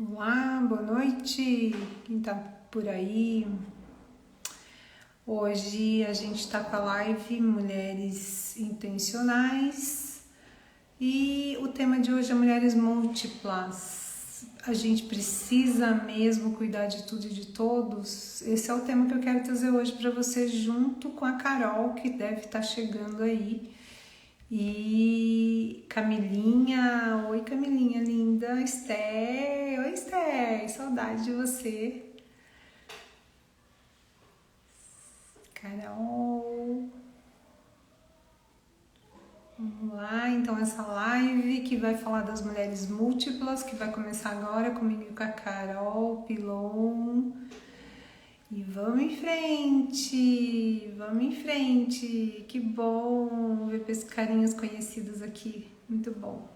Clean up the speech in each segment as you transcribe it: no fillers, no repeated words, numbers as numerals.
Olá, boa noite. Quem tá por aí? Hoje a gente tá com a live Mulheres Intencionais e o tema de hoje é Mulheres Múltiplas. A gente precisa mesmo cuidar de tudo e de todos? Esse é o tema que eu quero trazer hoje para você junto com a Carol, que deve estar chegando aí. E Camilinha, oi Camilinha linda, Esther, oi Esther, saudade de você. Carol, vamos lá, então essa live que vai falar das mulheres múltiplas, que vai começar agora comigo e com a Carol Pilon. E vamos em frente, que bom ver esses carinhos conhecidos aqui, muito bom.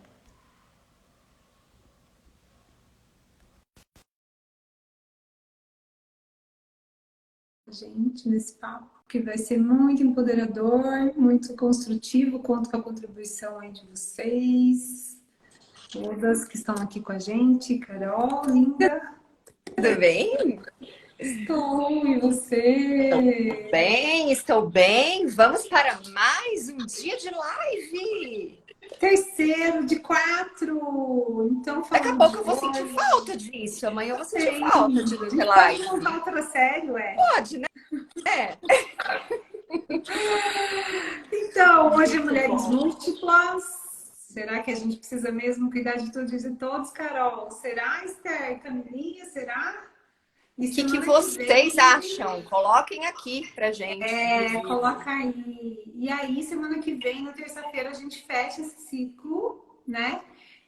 Gente, nesse papo, que vai ser muito empoderador, muito construtivo. Conto com a contribuição aí de vocês, todas que estão aqui com a gente. Carol, linda. Tudo bem? Estou, e você? Estou bem. Vamos para mais um dia de live. Terceiro de 4. Então, Daqui a falando pouco de eu vou sentir hoje, falta disso. Amanhã eu vou sentir tem. falta de A gente pode montar live. outra série, ué. Pode, né? É. Então, hoje é Muito Mulheres bom. Múltiplas. Será que a gente precisa mesmo cuidar de tudo e de todos, Carol? Será, Esther? Camilinha, será? O E que semana que vocês vem, acham? Coloquem aqui pra gente, inclusive. coloca aí. E aí, semana que vem, na terça-feira, a gente fecha esse ciclo, né?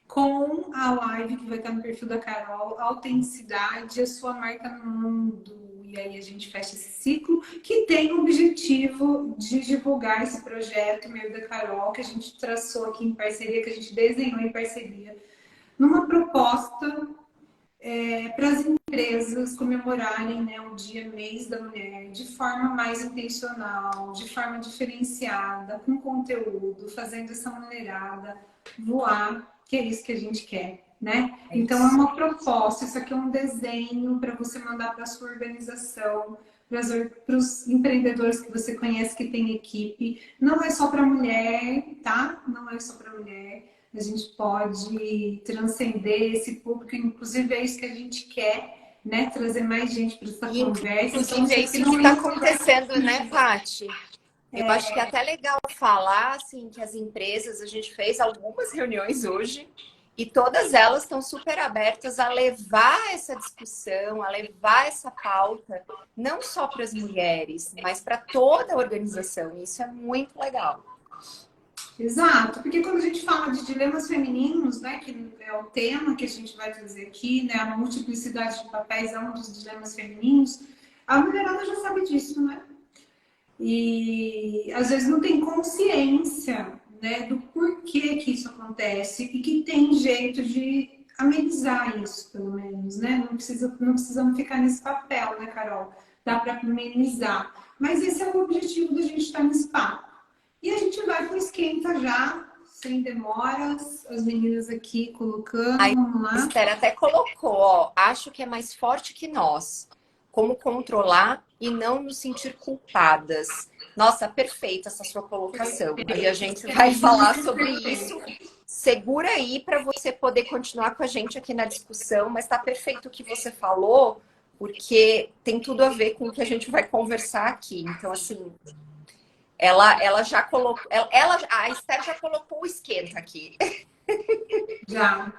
Com a live que vai estar no perfil da Carol, Autenticidade, a sua marca no mundo. E aí a gente fecha esse ciclo, que tem o objetivo de divulgar esse projeto meio da Carol, que a gente traçou aqui em parceria, que a gente desenhou em parceria, numa proposta para as empresas comemorarem, né, o Dia Mês da Mulher de forma mais intencional, de forma diferenciada, com conteúdo, fazendo essa mulherada voar, que é isso que a gente quer, né? É Então é isso. uma proposta, isso aqui é um desenho para você mandar para a sua organização, para os empreendedores que você conhece que tem equipe. Não é só para mulher, tá? Não é só para mulher. A gente pode transcender esse público, inclusive é isso que a gente quer, né? Trazer mais gente para essa E, conversa. Então, inclusive, isso é aqui isso que não está é um lugar. acontecendo, né, Paty? Eu acho que é até legal falar, assim, que as empresas, a gente fez algumas reuniões hoje e todas elas estão super abertas a levar essa discussão, a levar essa pauta, não só para as mulheres, mas para toda a organização. Isso é muito legal. Exato, porque quando a gente fala de dilemas femininos, né, que é o tema que a gente vai trazer aqui, né, a multiplicidade de papéis é um dos dilemas femininos, a mulherada já sabe disso, né? E às vezes não tem consciência, né, do porquê que isso acontece e que tem jeito de amenizar isso, pelo menos, né? Não precisamos ficar nesse papel, né, Carol? Dá para amenizar. Mas esse é o objetivo da gente estar nesse papo. E a gente vai para o esquenta já, sem demoras, as meninas aqui colocando, A vamos lá. Esther até colocou, ó, acho que é mais forte que nós. Como controlar e não nos sentir culpadas. Nossa, perfeita essa sua colocação. E a gente vai falar sobre isso. Segura aí para você poder continuar com a gente aqui na discussão, mas tá perfeito o que você falou, porque tem tudo a ver com o que a gente vai conversar aqui. Então, assim, ela já colocou, a Esther já colocou o esquenta aqui. Já.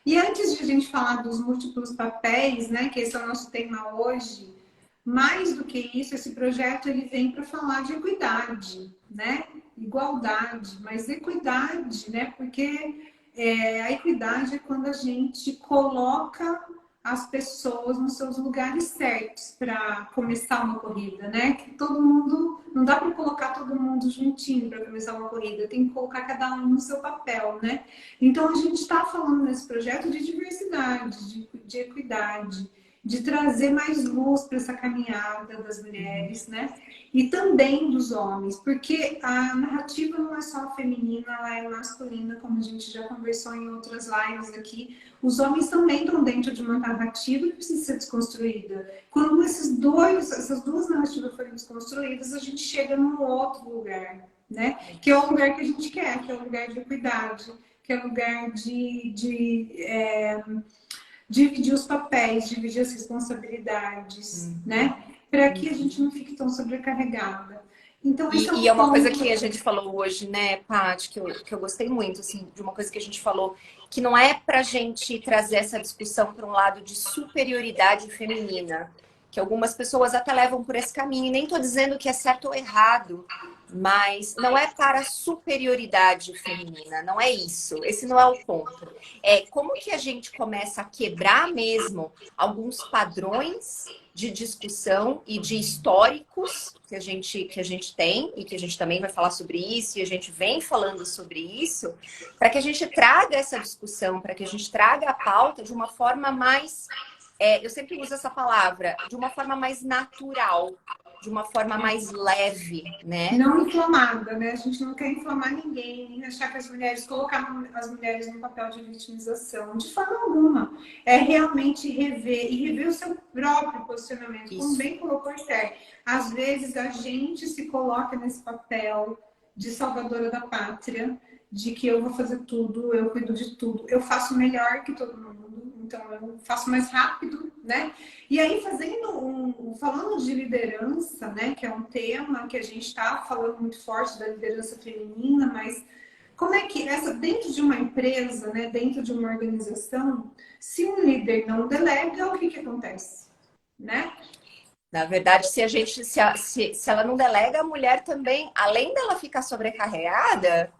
E antes de a gente falar dos múltiplos papéis, né, que esse é o nosso tema hoje, mais do que isso, esse projeto ele vem para falar de equidade, né? Igualdade, mas equidade, né? Porque a equidade é quando a gente coloca as pessoas nos seus lugares certos para começar uma corrida, né? Que todo mundo, não dá para colocar todo mundo juntinho para começar uma corrida, tem que colocar cada um no seu papel, né? Então a gente está falando nesse projeto de diversidade, de equidade. de trazer mais luz para essa caminhada das mulheres, né? E também dos homens, porque a narrativa não é só feminina, ela é masculina, como a gente já conversou em outras lives aqui. Os homens também estão dentro de uma narrativa que precisa ser desconstruída. Quando essas duas narrativas forem desconstruídas, a gente chega num outro lugar, né? Que é o lugar que a gente quer, que é o lugar de equidade, que é o lugar de dividir os papéis, dividir as responsabilidades, né? Para que a gente não fique tão sobrecarregada. Então, esse é E um é uma coisa ponto. que a gente falou hoje, né, Paty, que eu gostei muito, assim, de uma coisa que a gente falou, que não é pra gente trazer essa discussão para um lado de superioridade feminina, que algumas pessoas até levam por esse caminho, e nem tô dizendo que é certo ou errado, mas não é para superioridade feminina, não é isso, esse não é o ponto. É como que a gente começa a quebrar mesmo alguns padrões de discussão e de históricos que a gente tem e que a gente também vai falar sobre isso e a gente vem falando sobre isso, para que a gente traga essa discussão, para que a gente traga a pauta de uma forma mais, eu sempre uso essa palavra, de uma forma mais natural, de uma forma mais leve, né? Não inflamada, né? A gente não quer inflamar ninguém, nem achar que as mulheres, colocar as mulheres no papel de vitimização, de forma alguma. É realmente rever e rever o seu próprio posicionamento, como Isso. bem colocou Esther. Às vezes a gente se coloca nesse papel de salvadora da pátria, de que eu vou fazer tudo, eu cuido de tudo, eu faço melhor que todo mundo, então eu faço mais rápido, né? E aí, falando de liderança, né, que é um tema que a gente está falando muito forte da liderança feminina, mas como é que dentro de uma empresa, né, dentro de uma organização, se um líder não delega, o que que acontece, né? Na verdade, se ela não delega, a mulher também, além dela ficar sobrecarregada,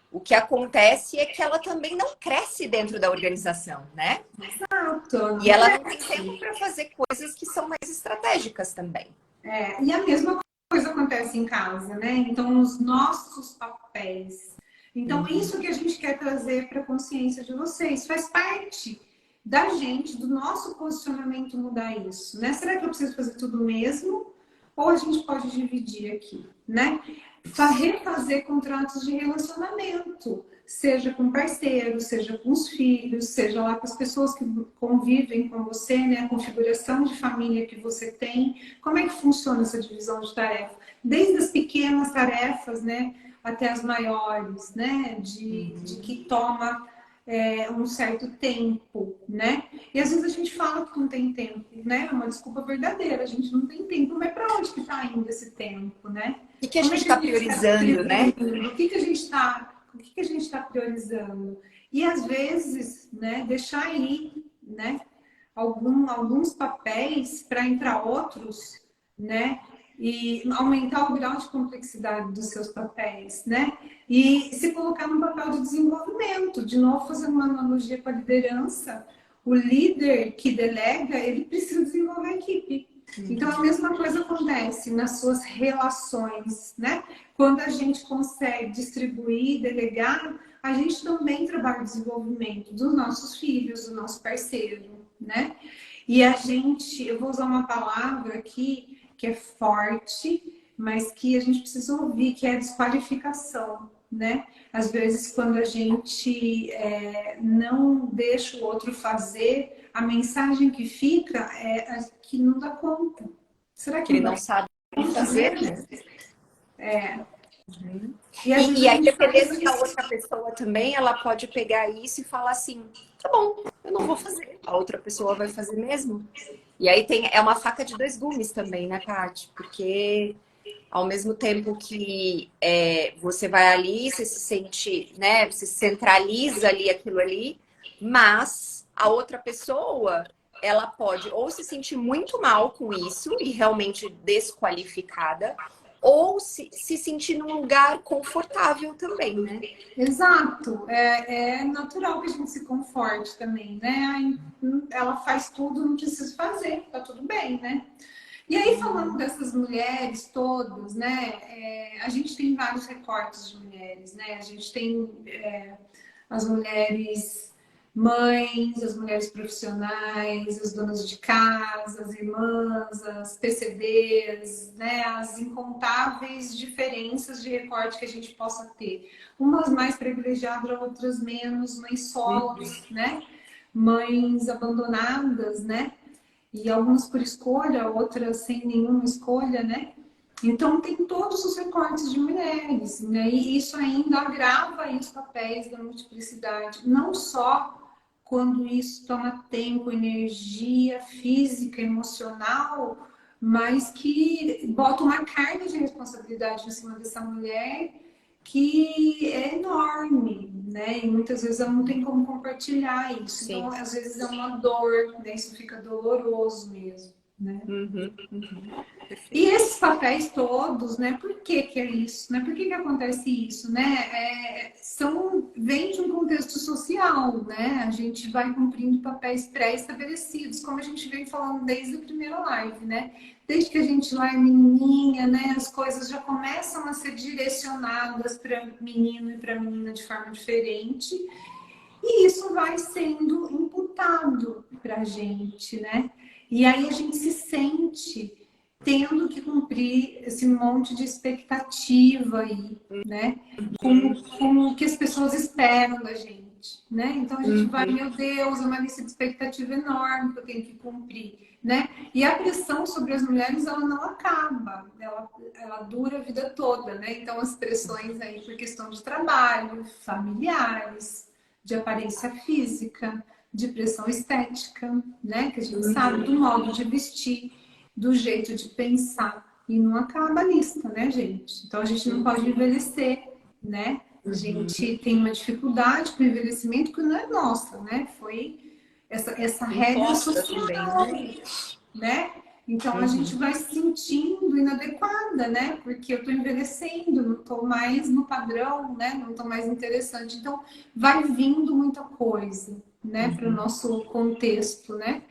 o que acontece é que ela também não cresce dentro da organização, né? Exato. E ela não tem tempo para fazer coisas que são mais estratégicas também. E a mesma coisa acontece em casa, né? Então, os nossos papéis. Então, isso que a gente quer trazer para a consciência de vocês faz parte da gente, do nosso posicionamento mudar isso, né? Será que eu preciso fazer tudo mesmo? Ou a gente pode dividir aqui, né? Refazer contratos de relacionamento, seja com parceiros, seja com os filhos, seja lá com as pessoas que convivem com você, né? A configuração de família que você tem. Como é que funciona essa divisão de tarefa? Desde as pequenas tarefas, né? Até as maiores, né? De que toma um certo tempo, né? E às vezes a gente fala que não tem tempo, né? É uma desculpa verdadeira, a gente não tem tempo, mas para onde que está indo esse tempo, né? O que a Como é gente que a está gente está priorizando, né? priorizando? O que que a gente está priorizando? E às vezes, né, deixar aí, né, alguns papéis para entrar outros, né? E aumentar o grau de complexidade dos seus papéis, né? E se colocar no papel de desenvolvimento. De novo, fazendo uma analogia com a liderança, o líder que delega, ele precisa desenvolver a equipe. Então, a mesma coisa acontece nas suas relações, né? Quando a gente consegue distribuir, delegar, a gente também trabalha o desenvolvimento dos nossos filhos, do nosso parceiro, né? E eu vou usar uma palavra aqui que é forte, mas que a gente precisa ouvir, que é a desqualificação, né? Às vezes, quando a gente não deixa o outro fazer, a mensagem que fica é que não dá conta. Será que Que ele não dá não sabe conta fazer, mesmo? né? E às vezes E a aí, gente faz dependendo da isso. outra pessoa também, ela pode pegar isso e falar assim: tá bom, eu não vou fazer. A outra pessoa vai fazer mesmo. E aí é uma faca de dois gumes também, né, Paty? Porque ao mesmo tempo que você vai ali, você se sente, né? Você centraliza ali aquilo ali, mas a outra pessoa, ela pode ou se sentir muito mal com isso e realmente desqualificada, ou se sentir num lugar confortável também, né? Exato. É natural que a gente se conforte também, né? Ai, ela faz tudo, não preciso fazer, tá tudo bem, né? E aí, falando dessas mulheres todas, né? A gente tem vários recortes de mulheres, né? A gente tem as mulheres mães, as mulheres profissionais, as donas de casa, as irmãs, as PCDs, né? As incontáveis diferenças de recorte que a gente possa ter. Umas mais privilegiadas, outras menos, mães solos, né? Mães abandonadas, né? E algumas por escolha, outras sem nenhuma escolha, né? Então, tem todos os recortes de mulheres, né? E isso ainda agrava aí os papéis da multiplicidade, não só quando isso toma tempo, energia física, emocional, mas que bota uma carga de responsabilidade em cima dessa mulher que é enorme, né? E muitas vezes ela não tem como compartilhar isso. Sim. Então, às vezes é uma dor, né? Isso fica doloroso mesmo, né? E esses papéis todos, né? Por que que é isso? Né? Por que que acontece isso? Né? Vem de um contexto social, né? A gente vai cumprindo papéis pré-estabelecidos, como a gente vem falando desde a primeira live, né? Desde que a gente lá é menininha, né? As coisas já começam a ser direcionadas para menino e para menina de forma diferente. E isso vai sendo imputado para a gente, né? E aí a gente se sente tendo que cumprir esse monte de expectativa aí, né? Como que as pessoas esperam da gente, né? Então a gente vai, meu Deus, é uma lista de expectativa enorme que eu tenho que cumprir, né? E a pressão sobre as mulheres, ela não acaba, ela dura a vida toda, né? Então as pressões aí por questão de trabalho, familiares, de aparência física, de pressão estética, né? Que a gente sabe do modo de vestir, do jeito de pensar. E não acaba a lista, né, gente? Então a gente não pode envelhecer, né? A gente tem uma dificuldade com o envelhecimento que não é nossa, né? Foi essa regra social, também, né? Então a gente vai se sentindo inadequada, né? Porque eu tô envelhecendo, não tô mais no padrão, né? Não tô mais interessante. Então vai vindo muita coisa, né? Para o nosso contexto, né?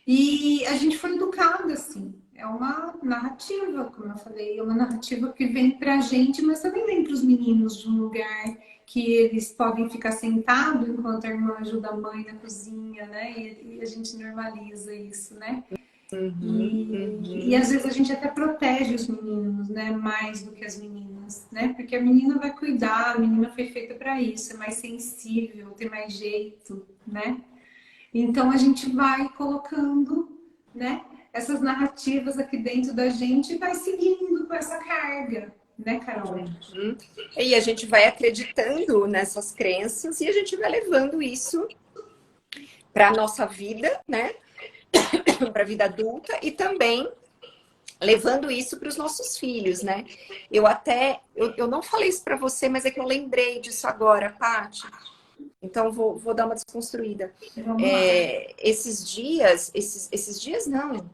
E a gente foi educada assim. É uma narrativa, como eu falei, é uma narrativa que vem pra gente, mas também vem para os meninos de um lugar que eles podem ficar sentados enquanto a irmã ajuda a mãe na cozinha, né? E a gente normaliza isso, né? E às vezes a gente até protege os meninos, né? Mais do que as meninas, né? Porque a menina vai cuidar, a menina foi feita para isso, é mais sensível, tem mais jeito, né? Então a gente vai colocando, né, essas narrativas aqui dentro da gente e vai seguindo com essa carga, né, Carol? E a gente vai acreditando nessas crenças e a gente vai levando isso para a nossa vida, né? Para a vida adulta e também levando isso para os nossos filhos, né? Eu não falei isso para você, mas é que eu lembrei disso agora, Paty. Então, vou dar uma desconstruída. Esses dias não.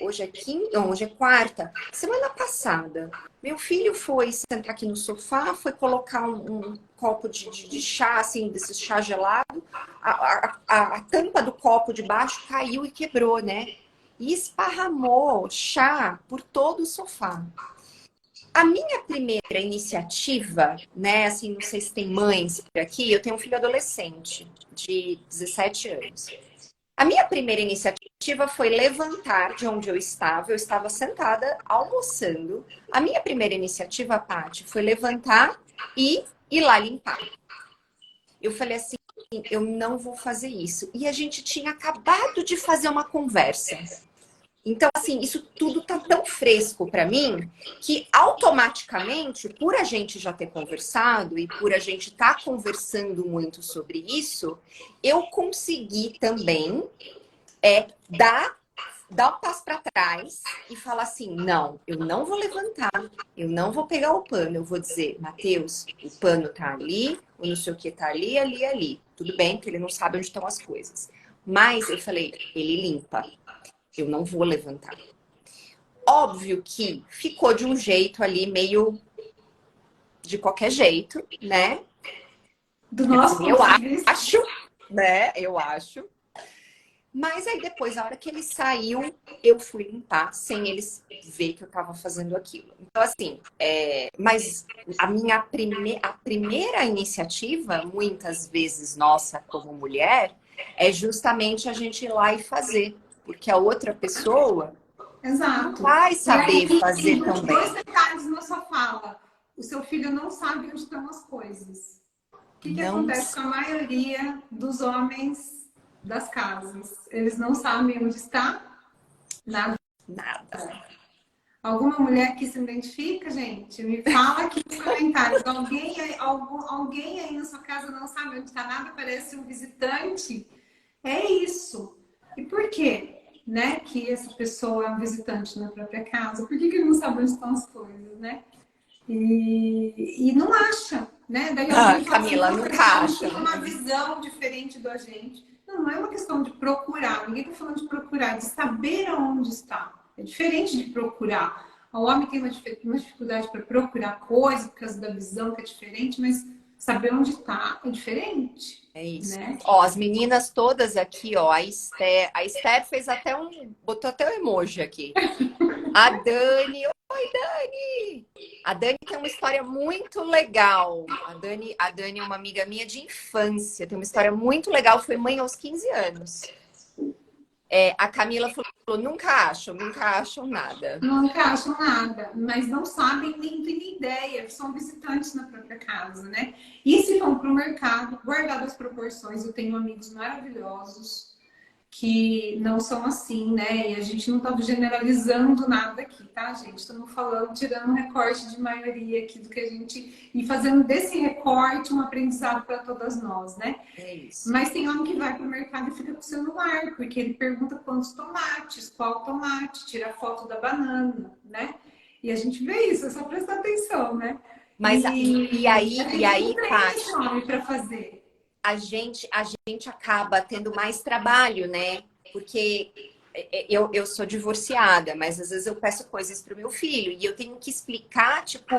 Hoje é quinta, não, hoje é quarta. Semana passada, meu filho foi sentar aqui no sofá, foi colocar um copo de chá, assim, desse chá gelado. A tampa do copo de baixo caiu e quebrou, né? E esparramou chá por todo o sofá. A minha primeira iniciativa, né, assim, não sei se tem mães por aqui, eu tenho um filho adolescente de 17 anos. A minha primeira iniciativa foi levantar de onde eu estava sentada almoçando. A minha primeira iniciativa, Paty, foi levantar e ir lá limpar. Eu falei assim, eu não vou fazer isso. E a gente tinha acabado de fazer uma conversa. Então, assim, isso tudo tá tão fresco para mim que automaticamente, por a gente já ter conversado e por a gente estar conversando muito sobre isso, eu consegui também dar um passo para trás e falar assim, não, eu não vou levantar, eu não vou pegar o pano, eu vou dizer, Matheus, o pano tá ali, o não sei o que tá ali, ali, ali. Tudo bem que ele não sabe onde estão as coisas. Mas eu falei, ele limpa. Eu não vou levantar. Óbvio que ficou de um jeito ali, meio de qualquer jeito, né? Do nosso eu ponto de vista. acho, né? Eu acho. Mas aí depois, a hora que ele saiu, eu fui limpar sem eles ver que eu estava fazendo aquilo. Então, assim, mas a primeira iniciativa, muitas vezes nossa como mulher, é justamente a gente ir lá e fazer. Porque a outra pessoa não Exato. vai E aí saber fazer tem dois também. detalhes na sua fala. O seu filho não sabe onde estão as coisas. O que Não acontece com a maioria dos homens das casas? Eles não sabem onde está nada. nada. Alguma mulher que se identifica, gente? Me fala aqui nos comentários. Alguém aí na sua casa não sabe onde está nada, parece um visitante? É isso. E por quê? Né, que essa pessoa é um visitante na própria casa? Por que ele não sabe onde estão as coisas, né? E não acha, né? Daí Ah, alguém fala assim, Camila, nossa, nunca cada um acha, tem né? uma visão diferente da gente. Não, não é uma questão de procurar. Ninguém está falando de procurar, de saber aonde está. É diferente de procurar. O homem tem uma dificuldade para procurar coisas por causa da visão que é diferente, mas saber onde está é diferente, É isso. né? Ó, as meninas todas aqui, ó, a Esther fez até botou até um emoji aqui. A Dani, oi Dani! A Dani tem uma história muito legal. A Dani é uma amiga minha de infância, tem uma história muito legal, foi mãe aos 15 anos. A Camila falou, nunca acham nada. Nunca acham nada, mas não sabem nem têm ideia, são visitantes na própria casa, né? E se vão para o mercado, guardadas as proporções, eu tenho amigos maravilhosos que não são assim, né? E a gente não está generalizando nada aqui, tá, gente? Estamos falando, tirando um recorte de maioria aqui do que a gente. E fazendo desse recorte um aprendizado para todas nós, né? É isso. Mas tem homem que vai para o mercado e fica com o celular, porque ele pergunta quantos tomates, qual tomate, tira foto da banana, né? E a gente vê isso, é só prestar atenção, né? Mas e E a aí, e gente não aí, treina esse Paty, homem para fazer. a gente acaba tendo mais trabalho, né? Porque eu sou divorciada, mas às vezes eu peço coisas para o meu filho e eu tenho que explicar, tipo,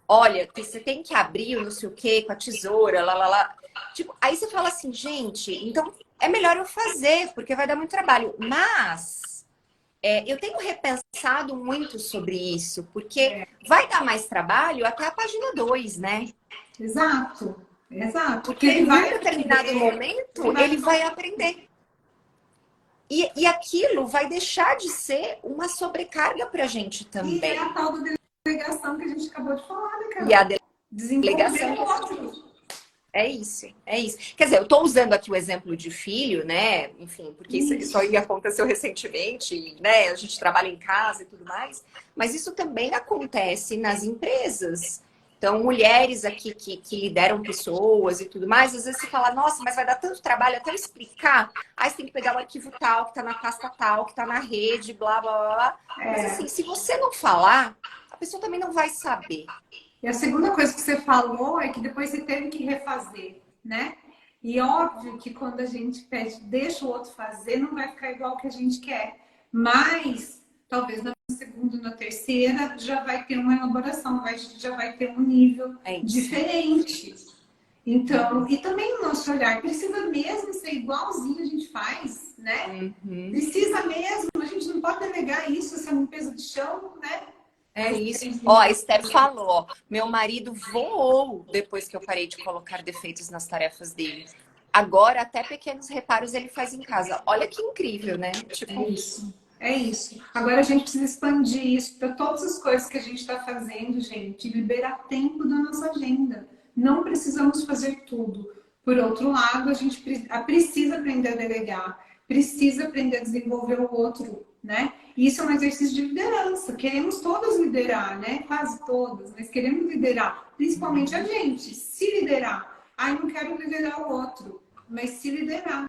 olha, você tem que abrir o não sei o quê com a tesoura, lá, lá, lá. Tipo, aí você fala assim, gente, então é melhor eu fazer, porque vai dar muito trabalho. Mas eu tenho repensado muito sobre isso, porque vai dar mais trabalho até a página 2, né? Exato, exato. Porque Porque ele num vai determinado aprender, momento ele vai aprender. E aquilo vai deixar de ser uma sobrecarga para a gente e é a também. tal da delegação que a gente acabou de falar, né, E a Carol? Desenvolver delegação o que a gente outro. é isso, é isso. Quer dizer, eu estou usando aqui o exemplo de filho, né? Enfim, porque isso aí Isso. aconteceu recentemente, né? A gente trabalha em casa e tudo mais, mas isso também acontece nas empresas. Então, mulheres aqui que lideram pessoas e tudo mais, às vezes você fala, nossa, mas vai dar tanto trabalho até eu explicar. Aí você tem que pegar o arquivo tal, que está na pasta tal, que está na rede, blá, blá, blá, blá. Mas assim, É. se você não falar, a pessoa também não vai saber. E a segunda coisa que você falou é que depois você teve que refazer, né? E óbvio que quando a gente pede, deixa o outro fazer, não vai ficar igual que a gente quer. Mas talvez na segunda e na terceira já vai ter uma elaboração, já vai ter um nível É isso. diferente. Então, e também o nosso olhar precisa mesmo ser igualzinho a gente faz, né? Uhum. Precisa mesmo, a gente não pode delegar isso, essa limpeza de chão, né? É isso. Ó, a Esther falou, ó, meu marido voou depois que eu parei de colocar defeitos nas tarefas dele. Agora, até pequenos reparos ele faz em casa. Olha que incrível, né? É Tipo, isso. É isso. Agora a gente precisa expandir isso para todas as coisas que a gente está fazendo, gente, liberar tempo da nossa agenda. Não precisamos fazer tudo. Por outro lado, a gente precisa aprender a delegar, precisa aprender a desenvolver o outro, né? E isso é um exercício de liderança. Queremos todas liderar, né? Quase todas, mas queremos liderar, principalmente a gente, se liderar. Ah, eu não quero liderar o outro, mas se liderar.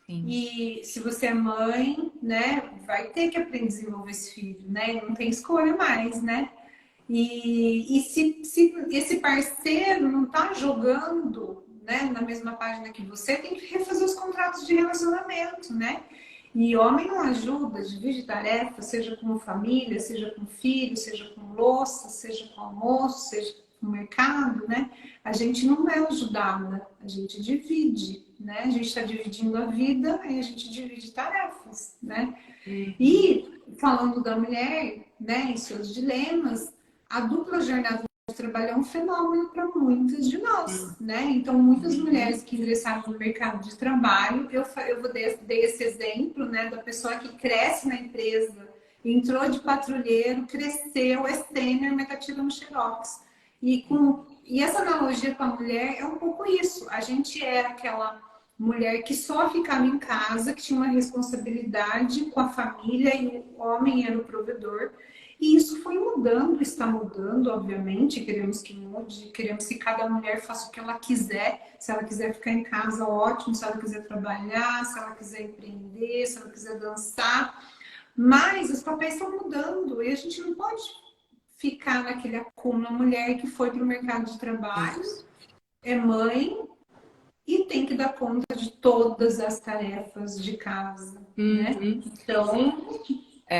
sim. E se você é mãe, né, vai ter que aprender a desenvolver esse filho, né? Não tem escolha mais, né? E se esse parceiro não tá jogando, né, na mesma página que você, tem que refazer os contratos de relacionamento, né? E homem não ajuda, divide tarefa, seja com família, seja com filho, seja com louça, seja com almoço, seja no mercado, né? A gente não é ajudada, a gente divide, né? A gente está dividindo a vida, aí a gente divide tarefas, né? E falando da mulher, né, e seus dilemas, a dupla jornada de trabalho é um fenômeno para muitas de nós, né? Então, muitas mulheres que ingressaram no mercado de trabalho, dei esse exemplo, né, da pessoa que cresce na empresa, entrou de patrulheiro, cresceu, é sênior, mas tá tirando xerox. E essa analogia com a mulher é um pouco isso. A gente era aquela mulher que só ficava em casa, que tinha uma responsabilidade com a família e o homem era o provedor. E isso foi mudando, está mudando, obviamente. Queremos que mude, queremos que cada mulher faça o que ela quiser. Se ela quiser ficar em casa, ótimo. Se ela quiser trabalhar, se ela quiser empreender, se ela quiser dançar. Mas os papéis estão mudando e a gente não pode ficar naquele acúmulo. A mulher que foi para o mercado de trabalho, é mãe e tem que dar conta de todas as tarefas de casa, né? Então,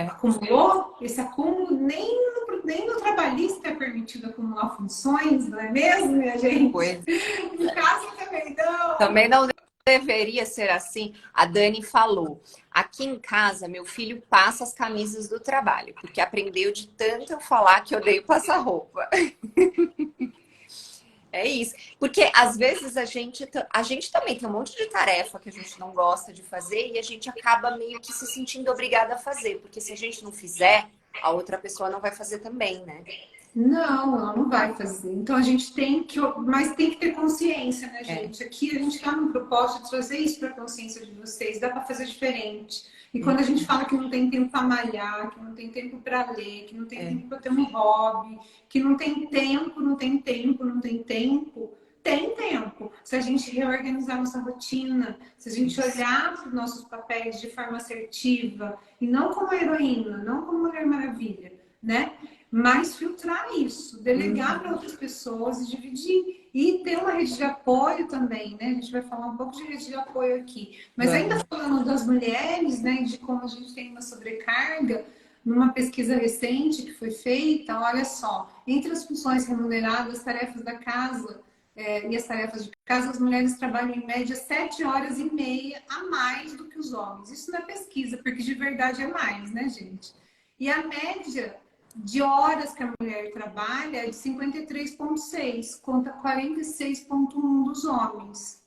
acumulou, esse acúmulo nem no trabalhista é permitido acumular funções, não é mesmo, minha gente? Pois. Em casa também não. Também não deveria ser assim. A Dani falou: aqui em casa, meu filho passa as camisas do trabalho, porque aprendeu de tanto eu falar que odeio passar roupa. É isso. Porque às vezes a gente também tem um monte de tarefa que a gente não gosta de fazer e a gente acaba meio que se sentindo obrigada a fazer, porque se a gente não fizer, a outra pessoa não vai fazer também, né? Não, ela não vai fazer. Então a gente mas tem que ter consciência, né, gente? Aqui a gente está no propósito de trazer isso para a consciência de vocês, dá para fazer diferente. E quando a gente fala que não tem tempo para malhar, que não tem tempo para ler, que não tem tempo para ter um hobby, que não tem tempo, não tem tempo, não tem tempo, tem tempo. Se a gente reorganizar nossa rotina, se a gente olhar para os nossos papéis de forma assertiva, e não como a heroína, não como Mulher Maravilha, né? Mas filtrar isso, delegar para outras pessoas e dividir. E ter uma rede de apoio também, né? A gente vai falar um pouco de rede de apoio aqui. Mas ainda falando das mulheres, né? De como a gente tem uma sobrecarga, numa pesquisa recente que foi feita, olha só, entre as funções remuneradas, as tarefas da casa e as tarefas de casa, as mulheres trabalham em média 7 horas e meia a mais do que os homens. Isso não é pesquisa, porque de verdade é mais, né, gente? E a média de horas que a mulher trabalha é de 53,6 contra 46,1 dos homens.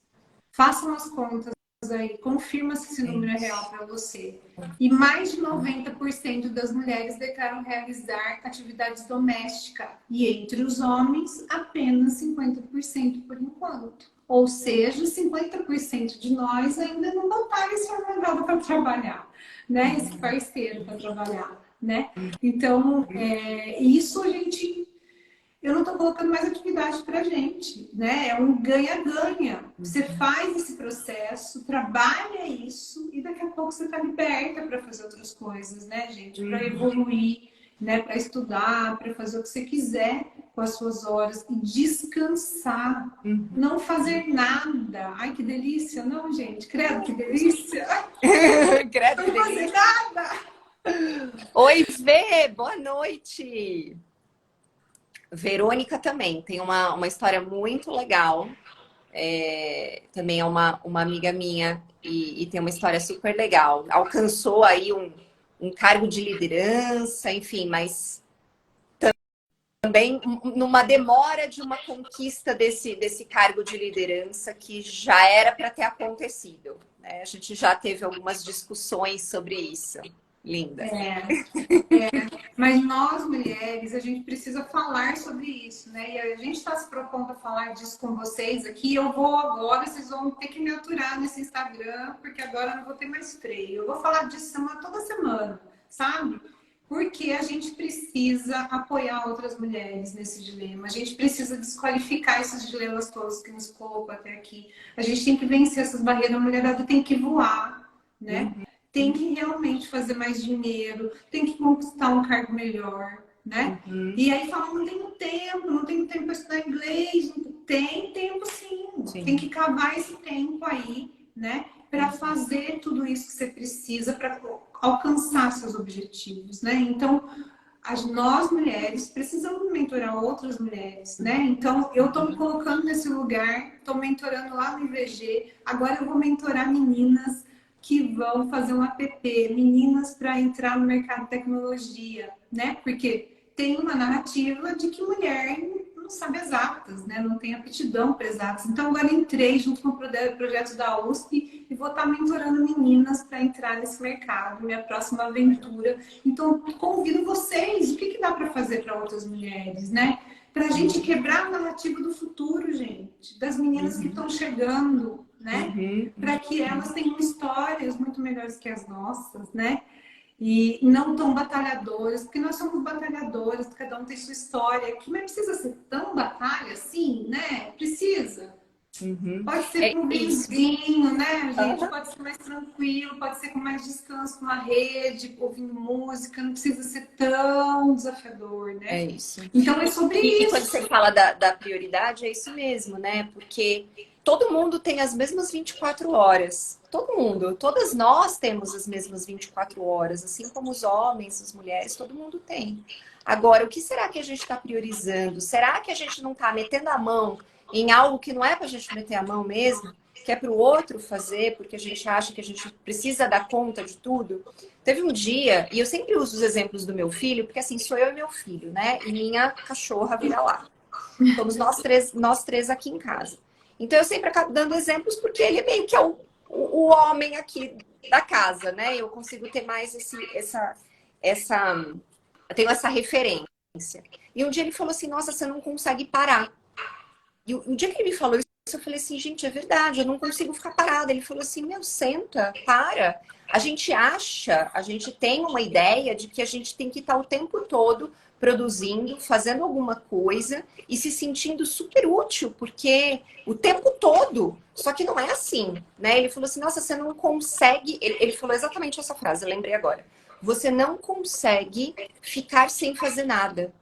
Façam as contas aí, confirma se esse número é real para você. E mais de 90% das mulheres declaram realizar atividades domésticas. E entre os homens, apenas 50% por enquanto. Ou seja, 50% de nós ainda não botaram esse namorado para trabalhar, né? Esse parceiro para trabalhar. Né? Então, isso eu não estou colocando mais atividade para a gente, né? É um ganha-ganha. Você faz esse processo, trabalha isso e daqui a pouco você está liberta para fazer outras coisas, né, gente? Para evoluir, né? Para estudar, para fazer o que você quiser com as suas horas e descansar, não fazer nada. Ai, que delícia! Não, gente, credo, que delícia! Credo, que não fazer delícia! Nada! Oi, Vê, boa noite. Verônica também tem uma história muito legal. Também é uma amiga minha e tem uma história super legal. Alcançou aí um cargo de liderança, enfim, mas também numa demora de uma conquista desse cargo de liderança que já era para ter acontecido, né? A gente já teve algumas discussões sobre isso. Linda. Mas nós, mulheres, a gente precisa falar sobre isso, né? E a gente está se propondo a falar disso com vocês aqui. Eu vou agora, vocês vão ter que me aturar nesse Instagram, porque agora eu não vou ter mais freio. Eu vou falar disso toda semana, sabe? Porque a gente precisa apoiar outras mulheres nesse dilema. A gente precisa desqualificar esses dilemas todos que nos colocam até aqui. A gente tem que vencer essas barreiras. A mulherada tem que voar, né? Tem que realmente fazer mais dinheiro, tem que conquistar um cargo melhor, né? E aí fala, não tenho tempo para estudar inglês. Tem tempo sim. Tem que cavar esse tempo aí, né? Para fazer tudo isso que você precisa para alcançar seus objetivos, né? Então, nós mulheres precisamos mentorar outras mulheres, né? Então, eu estou me colocando nesse lugar, estou mentorando lá no IVG, agora eu vou mentorar meninas que vão fazer um app, meninas para entrar no mercado de tecnologia, né? Porque tem uma narrativa de que mulher não sabe exatas, né? Não tem aptidão para exatas. Então, agora entrei junto com o projeto da USP e vou estar mentorando meninas para entrar nesse mercado, minha próxima aventura. Então, convido vocês, o que dá para fazer para outras mulheres, né? Para a gente quebrar a narrativa do futuro, gente, das meninas que estão chegando, né? Para que elas tenham histórias muito melhores que as nossas, né? E não tão batalhadoras, porque nós somos batalhadoras, cada um tem sua história aqui, mas precisa ser tão batalha assim, né? Precisa. Pode ser com um vinhozinho, né, gente? Pode ser mais tranquilo, pode ser com mais descanso, com uma rede, ouvindo música, não precisa ser tão desafiador, né? É isso. Então é sobre isso. E quando você fala da prioridade, é isso mesmo, né? Porque todo mundo tem as mesmas 24 horas. Todo mundo. Todas nós temos as mesmas 24 horas. Assim como os homens, as mulheres, todo mundo tem. Agora, o que será que a gente está priorizando? Será que a gente não está metendo a mão em algo que não é para a gente meter a mão mesmo? Que é para o outro fazer, porque a gente acha que a gente precisa dar conta de tudo? Teve um dia, e eu sempre uso os exemplos do meu filho, porque assim, sou eu e meu filho, né? E minha cachorra vira-lata. Somos nós três aqui em casa. Então eu sempre acabo dando exemplos porque ele meio que é o homem aqui da casa, né? Eu consigo ter mais eu tenho essa referência. E um dia ele falou assim, nossa, você não consegue parar. E o dia que ele me falou isso, eu falei assim, gente, é verdade, eu não consigo ficar parada. Ele falou assim, meu, senta, para. A gente tem uma ideia de que a gente tem que estar o tempo todo produzindo, fazendo alguma coisa e se sentindo super útil, porque o tempo todo, só que não é assim, né? Ele falou assim, nossa, você não consegue... Ele falou exatamente essa frase, eu lembrei agora. Você não consegue ficar sem fazer nada.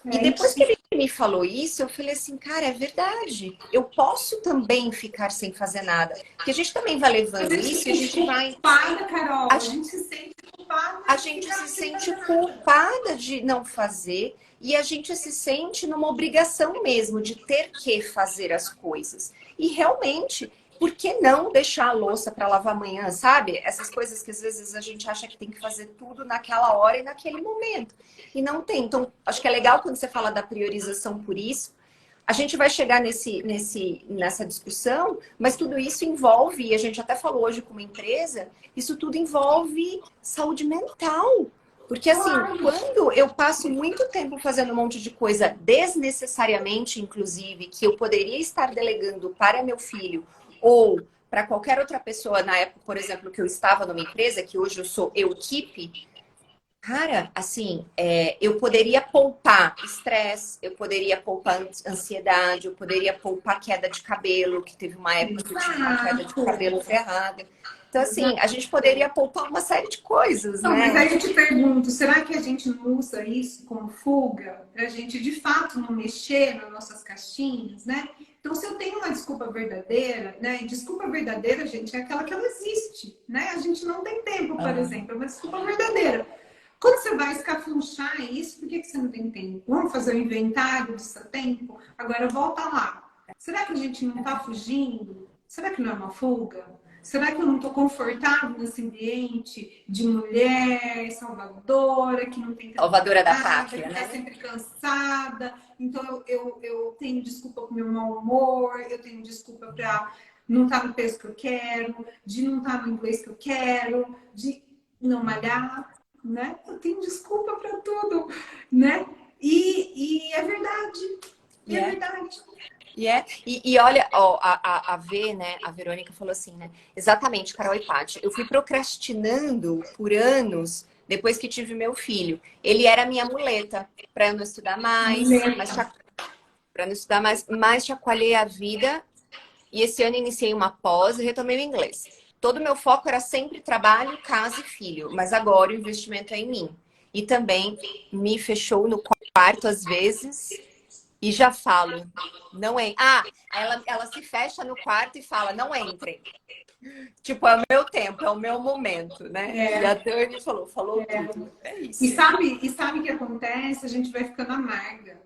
E depois que ele me falou isso, eu falei assim, cara, é verdade. Eu posso também ficar sem fazer nada. Porque a gente também vai levando isso e a gente vai... Culpada, Carol. A gente se sente culpada. A gente se sente culpada de não fazer e a gente se sente numa obrigação mesmo de ter que fazer as coisas. E realmente, por que não deixar a louça para lavar amanhã, sabe? Essas coisas que às vezes a gente acha que tem que fazer tudo naquela hora e naquele momento. E não tem. Então, acho que é legal quando você fala da priorização por isso. A gente vai chegar nessa discussão, mas tudo isso envolve, e a gente até falou hoje como empresa, isso tudo envolve saúde mental. Porque assim, quando eu passo muito tempo fazendo um monte de coisa desnecessariamente, inclusive, que eu poderia estar delegando para meu filho ou para qualquer outra pessoa, na época, por exemplo, que eu estava numa empresa, que hoje eu sou equipe, cara, assim, eu poderia poupar estresse, eu poderia poupar ansiedade, eu poderia poupar queda de cabelo, que teve uma época que eu tive uma queda de cabelo ferrada. Então, assim, a gente poderia poupar uma série de coisas, Não, né? mas aí eu te pergunto, será que a gente não usa isso como fuga? Pra gente, de fato, não mexer nas nossas caixinhas, né? Então, se eu tenho uma desculpa verdadeira, né? E desculpa verdadeira, gente, é aquela que ela existe, né? A gente não tem tempo, por exemplo, é uma desculpa verdadeira. Quando você vai escafunchar isso, por que você não tem tempo? Vamos fazer o inventário do seu tempo? Agora volta lá. Será que a gente não está fugindo? Será que não é uma fuga? Será que eu não estou confortável nesse ambiente de mulher salvadora, que não tem Salvadora da nada, pátria, que né? está sempre cansada? Então eu tenho desculpa para o meu mau humor, eu tenho desculpa para não estar no peso que eu quero, de não estar no inglês que eu quero, de não malhar, né? Eu tenho desculpa para tudo, né? E é verdade. E é verdade. E olha, ó, a V, né, a Verônica falou assim, né? Exatamente, Carol e Paty. Eu fui procrastinando por anos depois que tive meu filho. Ele era a minha muleta para eu não estudar mais, para não estudar mais, mas chacoalhei a vida. E esse ano iniciei uma pós e retomei o inglês. Todo o meu foco era sempre trabalho, casa e filho, mas agora o investimento é em mim. E também me fechou no quarto às vezes. E já falo, não é. Ah, ela se fecha no quarto e fala, não entrem. Tipo, é o meu tempo, é o meu momento, né? É. E a Dani falou tudo. É isso. E sabe o que acontece? A gente vai ficando amarga,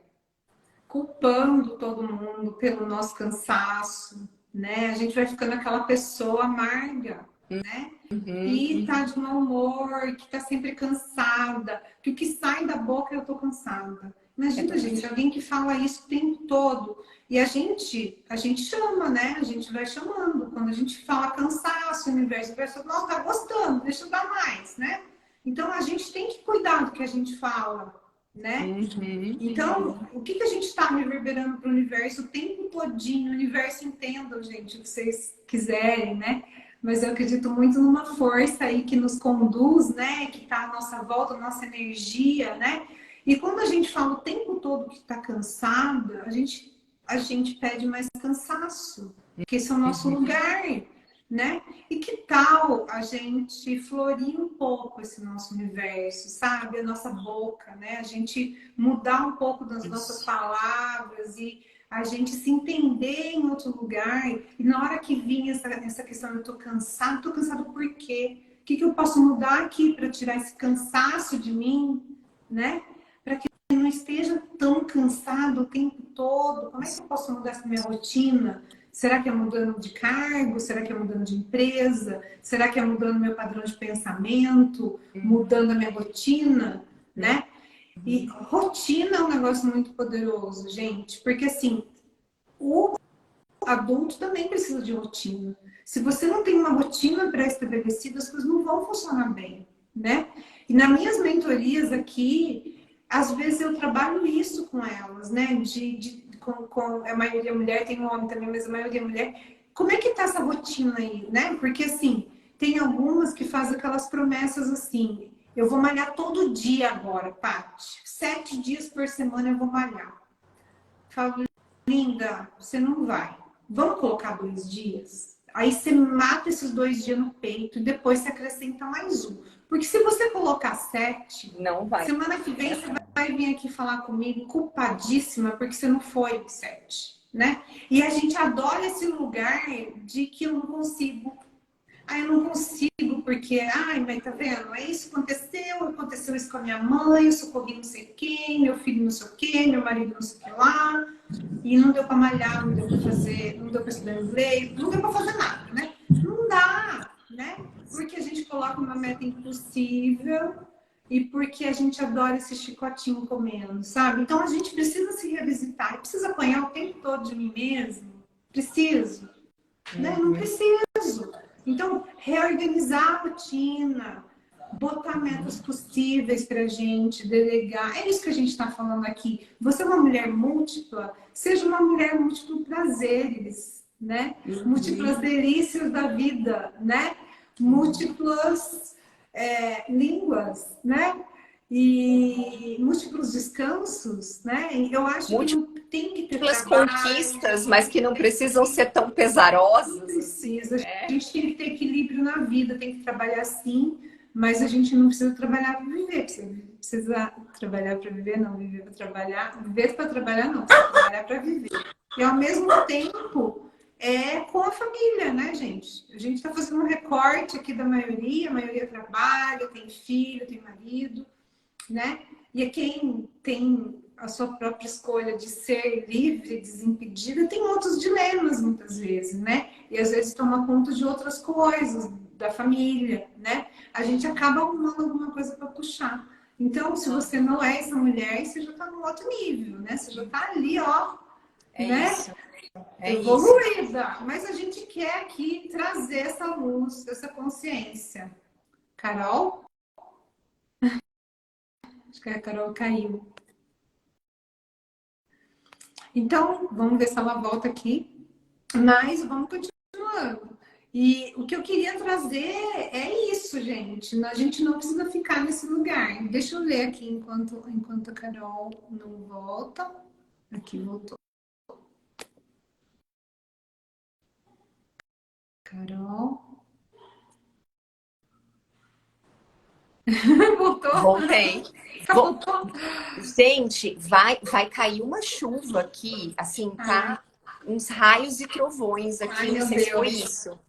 culpando todo mundo pelo nosso cansaço, né? A gente vai ficando aquela pessoa amarga, né? Que tá de mau humor, que tá sempre cansada, que o que sai da boca é eu tô cansada. Imagina, gente, alguém que fala isso o tempo todo. E a gente chama, né? A gente vai chamando. Quando a gente fala cansaço, o universo vai falar, não, tá gostando, deixa eu dar mais, né? Então a gente tem que cuidar do que a gente fala, né? Então, o que a gente está reverberando para o universo o tempo todinho? O universo entenda, gente, o que vocês quiserem, né? Mas eu acredito muito numa força aí que nos conduz, né? Que está à nossa volta, nossa energia, né? E quando a gente fala o tempo todo que está cansada, a gente pede mais cansaço, porque esse é o nosso lugar, né? E que tal a gente florir um pouco esse nosso universo, sabe? A nossa boca, né? A gente mudar um pouco das nossas palavras e a gente se entender em outro lugar. E na hora que vinha essa questão, eu tô cansado por quê? O que eu posso mudar aqui para tirar esse cansaço de mim, né? Para que eu não esteja tão cansado o tempo todo. Como é que eu posso mudar essa minha rotina? Será que é mudando de cargo? Será que é mudando de empresa? Será que é mudando meu padrão de pensamento? Mudando a minha rotina, né? E rotina é um negócio muito poderoso, gente, porque assim, o adulto também precisa de rotina. Se você não tem uma rotina pré-estabelecida, as coisas não vão funcionar bem, né? E nas minhas mentorias aqui, às vezes eu trabalho isso com elas, né? Com a maioria mulher, tem um homem também, mas a maioria mulher. Como é que tá essa rotina aí, né? Porque assim, tem algumas que fazem aquelas promessas assim, eu vou malhar todo dia agora, Paty. 7 dias por semana eu vou malhar. Falo, linda, você não vai. Vamos colocar 2 dias? Aí você mata esses 2 dias no peito e depois você acrescenta mais um. Porque se você colocar 7, não vai. Semana que vem você vai vir aqui falar comigo culpadíssima porque você não foi 7, né? E a gente adora esse lugar de que eu não consigo. Ah, eu não consigo porque, ai, mas tá vendo? É isso que aconteceu isso com a minha mãe, eu socorri não sei quem, meu filho não sei o quê, meu marido não sei o que lá, e não deu pra malhar, não deu pra fazer, não deu pra estudar inglês, não deu pra fazer nada, né? Não dá, né? Porque a gente coloca uma meta impossível e porque a gente adora esse chicotinho comendo, sabe? Então a gente precisa se revisitar, precisa apanhar o tempo todo de mim mesmo, preciso, né? Não preciso. Então, reorganizar a rotina, botar metas possíveis para a gente, delegar. É isso que a gente está falando aqui. Você é uma mulher múltipla, seja uma mulher múltiplo prazeres, né? Múltiplas delícias da vida, né? Múltiplas línguas, né? E múltiplos descansos, né? Eu acho que não tem que ter Múltiplas trabalho, conquistas, mas que não precisam ser tão pesarosas. não precisa. A gente tem que ter equilíbrio na vida, tem que trabalhar sim, mas a gente não precisa trabalhar para viver. Precisa trabalhar para viver, não viver para trabalhar. Viver para trabalhar, não. Precisa trabalhar para viver. E ao mesmo tempo, com a família, né, gente? A gente está fazendo um recorte aqui da maioria. A maioria trabalha, tem filho, tem marido, né? E quem tem a sua própria escolha de ser livre, desimpedida, tem outros dilemas muitas vezes, né? E às vezes toma conta de outras coisas, da família, né? A gente acaba arrumando alguma coisa para puxar. Então, se você não é essa mulher, você já está num outro nível, né? Você já está ali, ó, né? Isso. Evoluída. Isso. Mas a gente quer aqui trazer essa luz, essa consciência. Carol? Acho que a Carol caiu. Então, vamos ver se ela volta aqui. Mas vamos continuando. E o que eu queria trazer é isso, gente. A gente não precisa ficar nesse lugar. Deixa eu ler aqui enquanto a Carol não volta. Aqui voltou. Carol. Voltou? Voltei. Voltou? Gente, vai cair uma chuva aqui, assim, tá? Uns raios e trovões aqui, Ai, não sei se foi isso.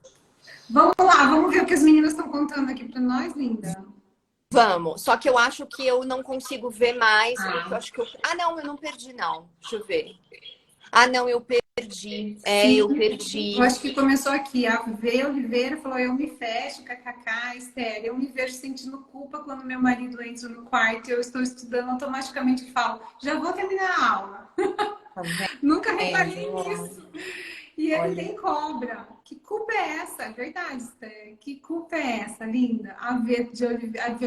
Vamos lá, vamos ver o que as meninas estão contando aqui para nós, linda. Vamos. Só que eu acho que eu não consigo ver mais, porque eu Ah, acho que eu... Ah, não, eu não perdi, não. Deixa eu ver. Ah, não, eu perdi. É, sim, eu eu perdi. acho que começou aqui. A V. Oliveira falou: eu me fecho, kkk, Esther. Eu me vejo sentindo culpa quando meu marido entra no quarto e eu estou estudando, automaticamente falo: já vou terminar a aula. Tá Nunca reparei vendo? nisso. E ele Olha. nem cobra. Que culpa é essa? É verdade, Esther. Que culpa é essa, linda? A V.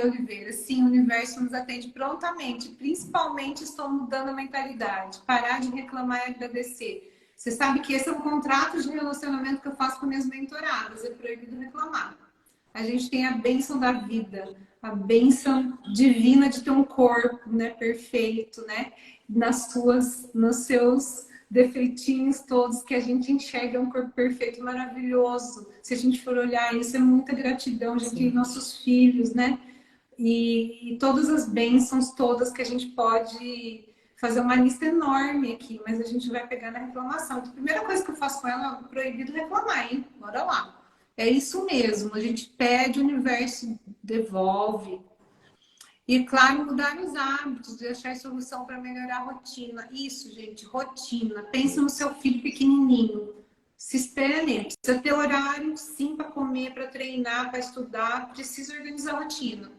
Oliveira. Sim, o universo nos atende prontamente. Principalmente estou mudando a mentalidade. Parar de reclamar e agradecer. Você sabe que esse é um contrato de relacionamento que eu faço com minhas mentoradas. É proibido reclamar. A gente tem a bênção da vida, a bênção divina de ter um corpo, né, perfeito, né, nos seus defeitinhos todos que a gente enxerga um corpo perfeito, maravilhoso. Se a gente for olhar isso, é muita gratidão, a gente tem Sim. nossos filhos, né, e todas as bênçãos todas que a gente pode fazer uma lista enorme aqui, mas a gente vai pegar na reclamação. Então, a primeira coisa que eu faço com ela é proibido reclamar, hein? Bora lá. É isso mesmo, a gente pede, o universo devolve. E, claro, mudar os hábitos, de achar solução para melhorar a rotina. Isso, gente, rotina. Pensa no seu filho pequenininho. Se espera nele. Precisa ter horário, sim, para comer, para treinar, para estudar. Precisa organizar a rotina.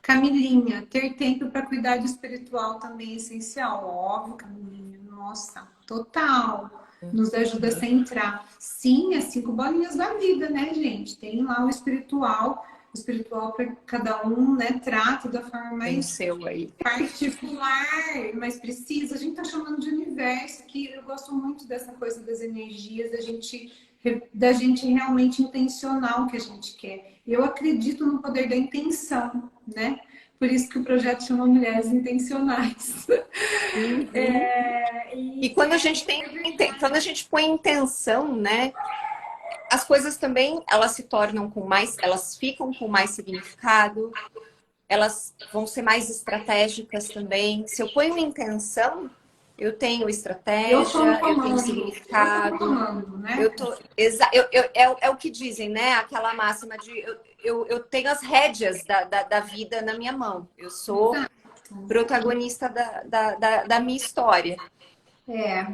Camilinha, ter tempo para cuidar do espiritual também é essencial. Óbvio, Camilinha. Nossa, total. Nos ajuda a centrar. Sim, as 5 bolinhas da vida, né, gente? Tem lá o espiritual para cada um, né? Trata da forma Tem o mais seu aí. particular, mais precisa. A gente tá chamando de universo, que eu gosto muito dessa coisa das energias, da gente realmente intencionar o que a gente quer. Eu acredito no poder da intenção, né? Por isso que o projeto chama Mulheres Intencionais. Uhum. É, E e quando a gente tem, quando a gente põe intenção, né? As coisas também, elas se tornam com mais, elas ficam com mais significado, elas vão ser mais estratégicas também. Se eu ponho intenção, eu tenho eu tô no estratégia, eu tenho comando, eu tô no significado. comando, né? Eu tô, é o que dizem, né? Aquela máxima de eu tenho as rédeas da vida na minha mão. Eu sou Exato. protagonista da minha história. É.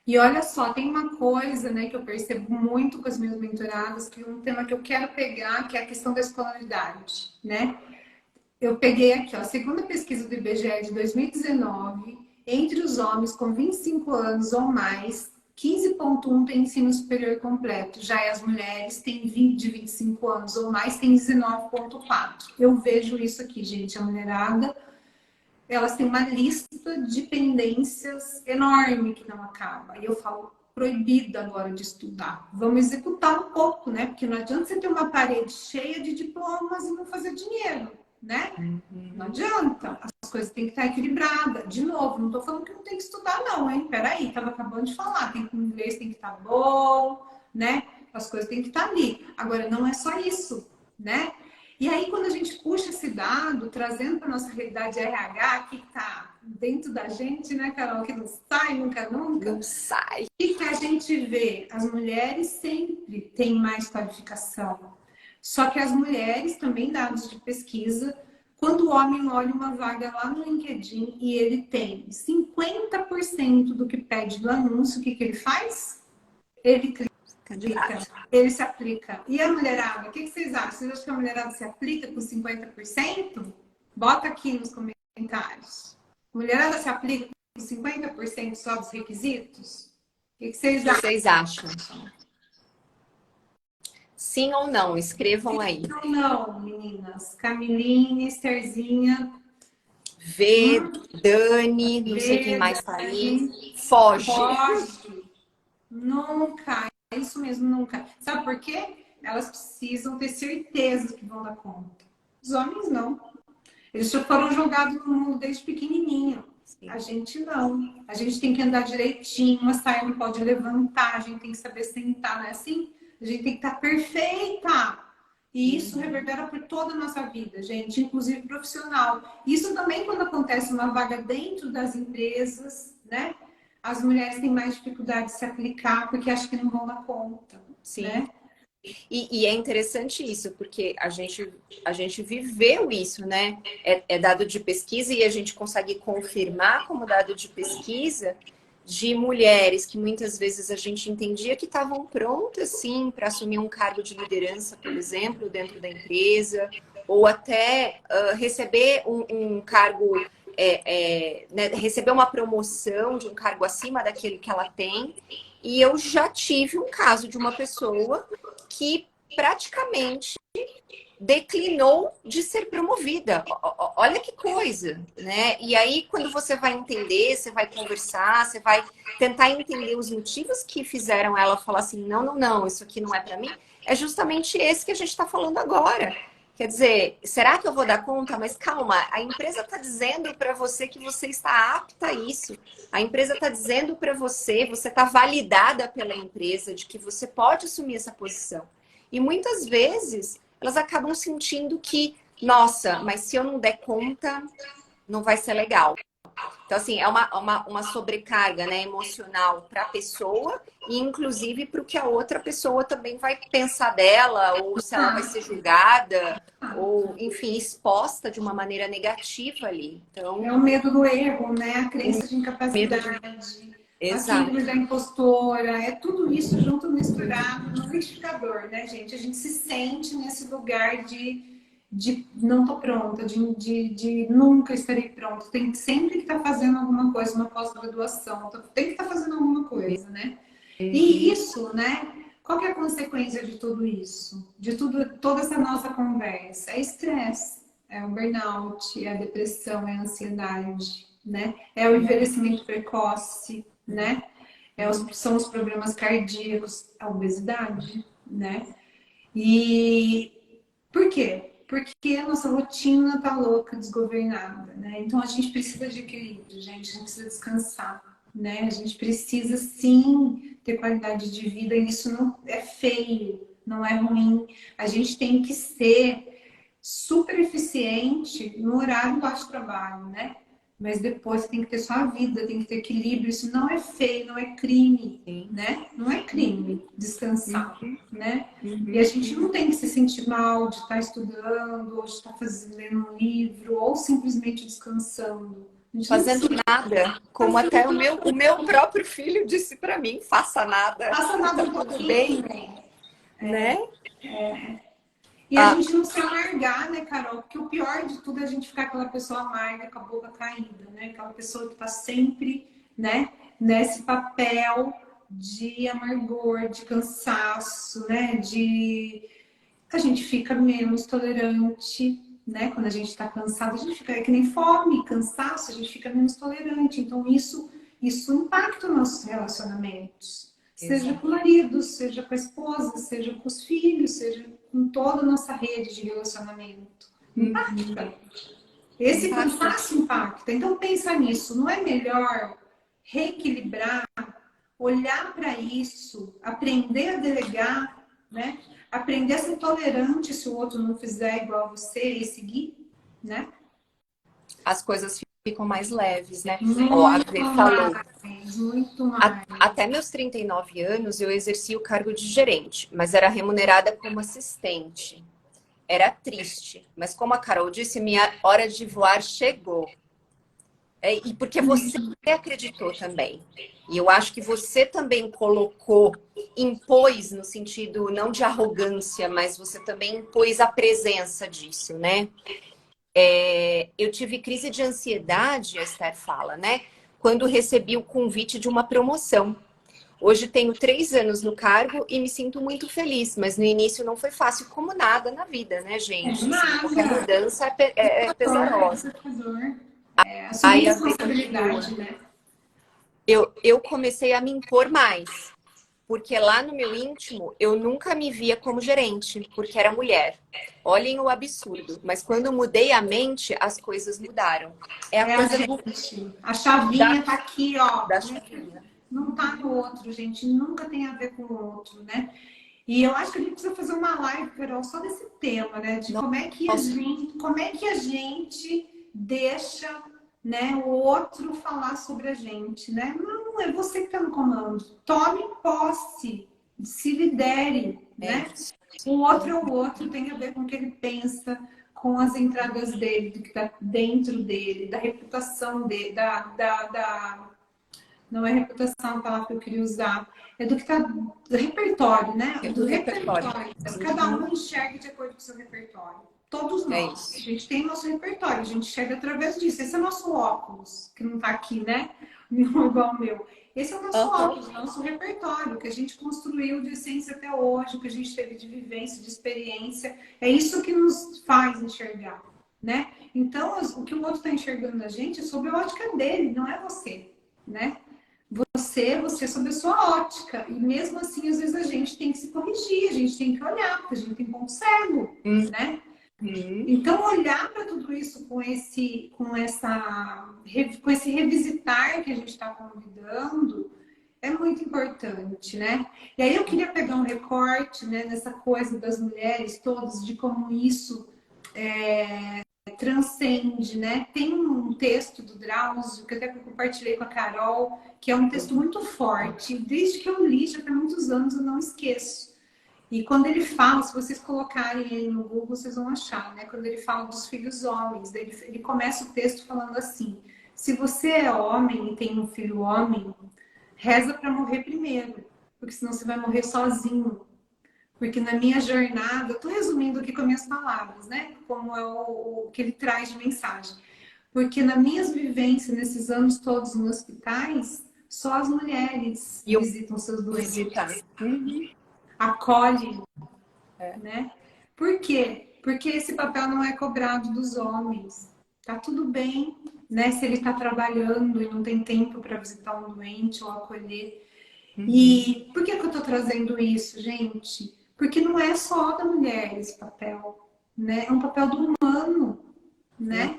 E olha só, tem uma coisa, né, que eu percebo muito com as minhas mentoradas, que é um tema que eu quero pegar, que é a questão da escolaridade, né? Eu peguei aqui, ó, a segunda pesquisa do IBGE de 2019, entre os homens com 25 anos ou mais, 15,1 tem ensino superior completo. Já as mulheres têm 20, de 25 anos ou mais, tem 19,4. Eu vejo isso aqui, gente, a mulherada, elas têm uma lista de pendências enorme que não acaba. E eu falo, proibido agora de estudar. Vamos executar um pouco, né? Porque não adianta você ter uma parede cheia de diplomas e não fazer dinheiro, né? Não Uhum. adianta. As coisas têm que estar equilibradas. De novo, não estou falando que não tem que estudar, não, hein? Peraí, estava acabando de falar. O inglês tem que estar bom, né? As coisas têm que estar ali. Agora, não é só isso, né? E aí, quando a gente puxa esse dado, trazendo para a nossa realidade RH, que está dentro da gente, né, Carol? Que não sai nunca, nunca. Não sai. O que a gente vê? As mulheres sempre têm mais qualificação. Só que as mulheres, também dados de pesquisa, quando o homem olha uma vaga lá no LinkedIn e ele tem 50% do que pede do anúncio, o que ele faz? Ele clica, Candidato. ele se aplica. E a mulherada, o que vocês acham? Vocês acham que a mulherada se aplica com 50%? Bota aqui nos comentários. A mulherada se aplica com 50% só dos requisitos? O que vocês O que acham? vocês acham? Sim ou não? Escrevam aí. Não, não, meninas. Camilinha, Estherzinha, V, Dani, não sei quem mais tá aí. verdade, Foge. pode. Nunca, é isso mesmo, nunca. Sabe por quê? Elas precisam ter certeza que vão dar conta. Os homens não. Eles já foram jogados no mundo desde pequenininho. A Sim. gente não. A gente tem que andar direitinho, a saia não pode levantar, a gente tem que saber sentar, não é assim? A gente tem que estar perfeita. E isso reverbera por toda a nossa vida, gente, inclusive profissional. Isso também quando acontece uma vaga dentro das empresas, né? As mulheres têm mais dificuldade de se aplicar porque acham que não vão dar conta, Sim. né? E é interessante isso, porque a gente viveu isso, né? É dado de pesquisa e a gente consegue confirmar como dado de pesquisa de mulheres que muitas vezes a gente entendia que estavam prontas, sim, para assumir um cargo de liderança, por exemplo, dentro da empresa, ou até receber um cargo, né, receber uma promoção de um cargo acima daquele que ela tem. E eu já tive um caso de uma pessoa que praticamente declinou de ser promovida. Olha que coisa, né? E aí, quando você vai entender, você vai conversar, você vai tentar entender os motivos que fizeram ela falar assim, não, não, não, isso aqui não é para mim, é justamente esse que a gente está falando agora. Quer dizer, será que eu vou dar conta? Mas calma, a empresa está dizendo para você que você está apta a isso. A empresa está dizendo para você, você está validada pela empresa de que você pode assumir essa posição. E muitas vezes elas acabam sentindo que, nossa, mas se eu não der conta, não vai ser legal. Então, assim, é uma sobrecarga, né, emocional para a pessoa e, inclusive, para o que a outra pessoa também vai pensar dela, ou se ela vai ser julgada, ou, enfim, exposta de uma maneira negativa ali. Então, É o medo do erro, né? A o crença de medo incapacidade, de... a Exato. síndrome da impostora, é tudo isso junto misturado no liquidificador, né, gente? A gente se sente nesse lugar de não tô pronta, de nunca estarei pronta. Tem sempre que estar fazendo alguma coisa, uma pós-graduação, tem que estar fazendo alguma coisa, né? E isso, né? Qual que é a consequência de tudo isso? De tudo, toda essa nossa conversa? É estresse, é o burnout, é a depressão, é a ansiedade, né? É o envelhecimento precoce, né? São os problemas cardíacos, a obesidade, né? E por quê? Porque a nossa rotina tá louca, desgovernada, né? Então a gente precisa de equilíbrio, gente, a gente precisa descansar, né? A gente precisa sim ter qualidade de vida, e isso não é feio, não é ruim. A gente tem que ser super eficiente no horário do trabalho, né? Mas depois tem que ter sua vida, tem que ter equilíbrio. Isso não é feio, não é crime, Sim. né? Não é crime descansar, né? E a Uhum. gente não tem que se sentir mal de estar estudando, ou de estar lendo um livro, ou simplesmente descansando. A gente não Fazendo precisa nada, como até o meu próprio filho disse para mim, faça nada, passar que nada tá um tudo pouquinho, bem, né? né? E a Ah, gente não se amargar, né, Carol? Porque o pior de tudo é a gente ficar aquela pessoa amarga, com a boca caída, né? Aquela pessoa que tá sempre, né, nesse papel de amargor, de cansaço, né? A gente fica menos tolerante, né? Quando a gente tá cansado, a gente fica que nem fome, cansaço, a gente fica menos tolerante. Então, isso impacta os nossos relacionamentos. Seja com o exato. marido, seja com a esposa, seja com os filhos, seja com toda a nossa rede de relacionamento. Impacta. Esse Impacta. cansaço impacta. Então pensa nisso. Não é melhor reequilibrar, olhar para isso, aprender a delegar, né? Aprender a ser tolerante se o outro não fizer igual a você e seguir, né? As coisas ficam mais leves, né? Ó, a Muito Vê falou. mais, muito mais. Até meus 39 anos eu exerci o cargo de gerente, mas era remunerada como assistente. Era triste, mas como a Carol disse, minha hora de voar chegou. E porque você acreditou também. E eu acho que você também colocou, impôs no sentido não de arrogância, mas você também impôs a presença disso, né? Eu tive crise de ansiedade, a Esther fala, né? Quando recebi o convite de uma promoção. Hoje tenho 3 anos no cargo e me sinto muito feliz, mas no início não foi fácil, como nada na vida, né, É gente? Assim, qualquer nada. mudança é É pesarosa. desafiador. É, assumir Aí a Vê continua. responsabilidade, né? Eu comecei a me impor mais, porque lá no meu íntimo eu nunca me via como gerente, porque era mulher. Olhem o absurdo, mas quando eu mudei a mente, as coisas mudaram. É a É a coisa gente. A da, chavinha tá aqui, ó. da chavinha. Não tá no outro, gente. Nunca tem a ver com o outro, né? E eu acho que a gente precisa fazer uma live, Carol, só desse tema, né? De Nossa, como é que a gente deixa, né, o outro falar sobre a gente, né? Não, é você que está no comando. Tome posse, se lidere, né? O outro é o outro, tem a ver com o que ele pensa, com as entradas dele, do que está dentro dele, da reputação dele, não é reputação a palavra que eu queria usar, é do que está do repertório, né? Do repertório. Cada um enxerga de acordo com o seu repertório. Todos nós. A gente tem nosso repertório, a gente enxerga através disso. Esse é o nosso óculos, que não está aqui, né? Igual o meu. Esse é o nosso óculos, nosso repertório, que a gente construiu de essência até hoje, o que a gente teve de vivência, de experiência. É isso que nos faz enxergar, né? Então, o que o outro está enxergando na gente é sob a ótica dele, não é você, né? Você sob a sua ótica. E mesmo assim, às vezes a gente tem que se corrigir, a gente tem que olhar, porque a gente tem ponto cego, né? Então, olhar para tudo isso com esse revisitar que a gente está convidando é muito importante, né? E aí eu queria pegar um recorte, né, nessa coisa das mulheres todas, de como isso transcende, né? Tem um texto do Drauzio, que até compartilhei com a Carol, que é um texto muito forte. Desde que eu li, já tem muitos anos, eu não esqueço. E quando ele fala, se vocês colocarem ele no Google, vocês vão achar, né? Quando ele fala dos filhos homens, ele começa o texto falando assim: se você é homem e tem um filho homem, reza para morrer primeiro, porque senão você vai morrer sozinho. Porque na minha jornada, eu estou resumindo aqui com as minhas palavras, né? Como é o que ele traz de mensagem. Porque nas minhas vivências, nesses anos todos nos hospitais, só as mulheres visitam seus doentes. Acolhem, né? Por quê? Porque esse papel não é cobrado dos homens. Tá tudo bem, né? Se ele está trabalhando e não tem tempo para visitar um doente ou acolher. E por que eu estou trazendo isso, gente? Porque não é só da mulher esse papel, né? É um papel do humano, né?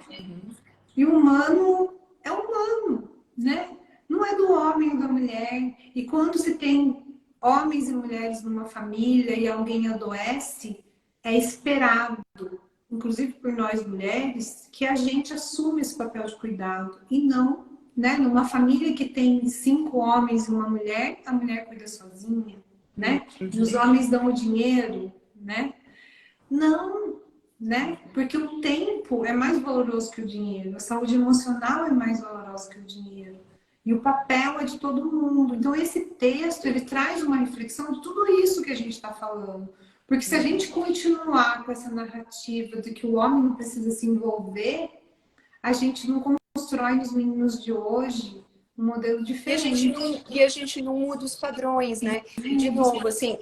E o humano é humano, né? Não é do homem ou da mulher. E quando se tem homens e mulheres numa família e alguém adoece, é esperado, inclusive por nós mulheres, que a gente assuma esse papel de cuidado. E não, né? Numa família que tem 5 homens e uma mulher, a mulher cuida sozinha, né? E os homens dão o dinheiro, né? Não, né? Porque o tempo é mais valoroso que o dinheiro, a saúde emocional é mais valorosa que o dinheiro. E o papel é de todo mundo. Então, esse texto, ele traz uma reflexão de tudo isso que a gente está falando. Porque se a gente continuar com essa narrativa de que o homem não precisa se envolver, a gente não constrói nos meninos de hoje um modelo diferente. E a gente não muda os padrões, né? E, de novo, assim,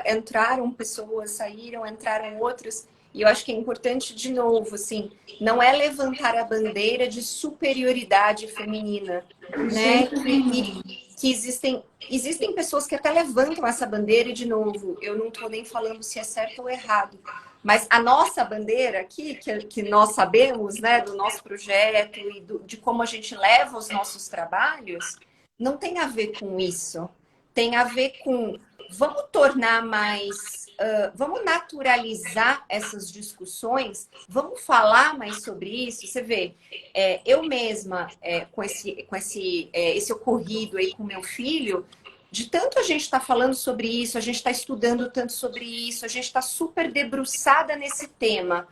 entraram pessoas, saíram, entraram outras. E eu acho que é importante, de novo, assim, não é levantar a bandeira de superioridade feminina, né? Que existem pessoas que até levantam essa bandeira e, de novo, eu não estou nem falando se é certo ou errado. Mas a nossa bandeira aqui, que nós sabemos, né, do nosso projeto e de como a gente leva os nossos trabalhos, não tem a ver com isso. Tem a ver com, vamos tornar mais, vamos naturalizar essas discussões, vamos falar mais sobre isso. Você vê, eu mesma, com esse ocorrido aí com meu filho, de tanto a gente está falando sobre isso, a gente está estudando tanto sobre isso, a gente está super debruçada nesse tema.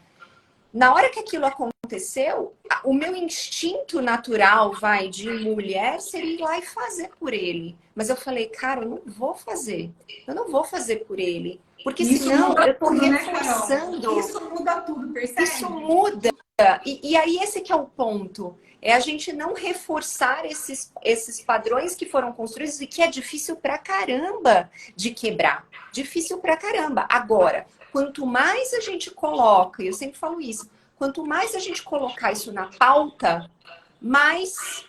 Na hora que aquilo aconteceu, o meu instinto natural, de mulher, seria ir lá e fazer por ele. Mas eu falei, cara, eu não vou fazer. Eu não vou fazer por ele. Porque senão eu estou reforçando. Né, isso muda tudo, percebe? Isso muda. E aí esse que é o ponto. É a gente não reforçar esses padrões que foram construídos e que é difícil pra caramba de quebrar. Difícil pra caramba. Agora, quanto mais a gente coloca, e eu sempre falo isso, quanto mais a gente colocar isso na pauta, mais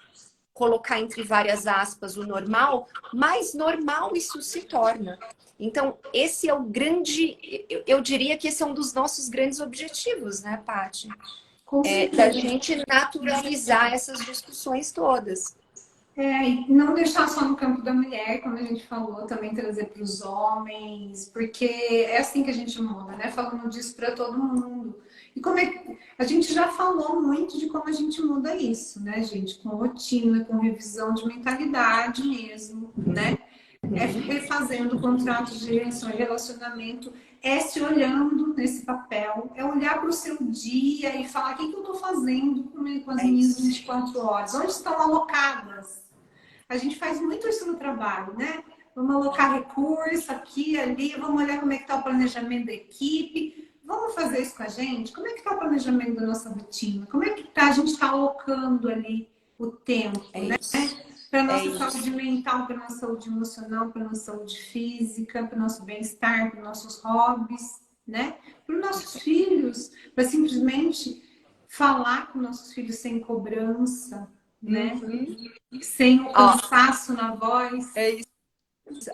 colocar entre várias aspas o normal, mais normal isso se torna. Então, esse é o grande, eu diria que esse é um dos nossos grandes objetivos, né, Paty? Da gente naturalizar essas discussões todas. E não deixar só no campo da mulher, como a gente falou, também trazer para os homens, porque é assim que a gente muda, né? Falando disso para todo mundo. E como a gente já falou muito de como a gente muda isso, né, gente? Com rotina, com revisão de mentalidade mesmo, né? é refazendo contratos de relacionamento, é se olhando nesse papel, é olhar para o seu dia e falar o que eu estou fazendo com as minhas 24 horas, onde estão alocadas. A gente faz muito isso no trabalho, né? Vamos alocar recurso aqui, ali, vamos olhar como é que está o planejamento da equipe. Vamos fazer isso com a gente? Como é que está o planejamento da nossa rotina? Como é que a gente está alocando ali o tempo, né? Para a nossa saúde mental, para a nossa saúde emocional, para a nossa saúde física, para o nosso bem-estar, para os nossos hobbies, né? Para os nossos filhos, para simplesmente falar com nossos filhos sem cobrança, né? Sem o cansaço na voz. É isso.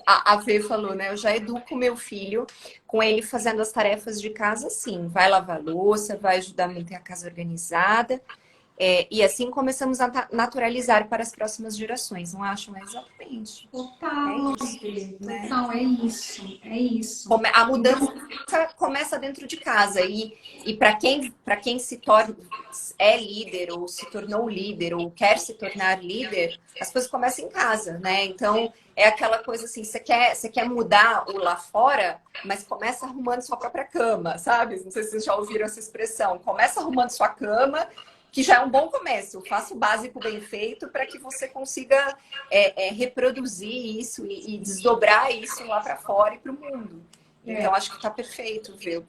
A Fê falou, né? Eu já educo meu filho com ele fazendo as tarefas de casa, sim. Vai lavar louça, vai ajudar a manter a casa organizada. E assim começamos a naturalizar para as próximas gerações, não acham? Exatamente. Total, né? Total, é isso, é isso. A mudança começa dentro de casa. E para quem se torna, é líder, ou se tornou líder, ou quer se tornar líder, as coisas começam em casa, né? Então, é aquela coisa assim, você quer mudar o lá fora, mas começa arrumando sua própria cama, sabe? Não sei se vocês já ouviram essa expressão. Começa arrumando sua cama, que já é um bom começo. Faça o básico bem feito para que você consiga reproduzir isso e desdobrar isso lá para fora e para o mundo. Então, acho que está perfeito ver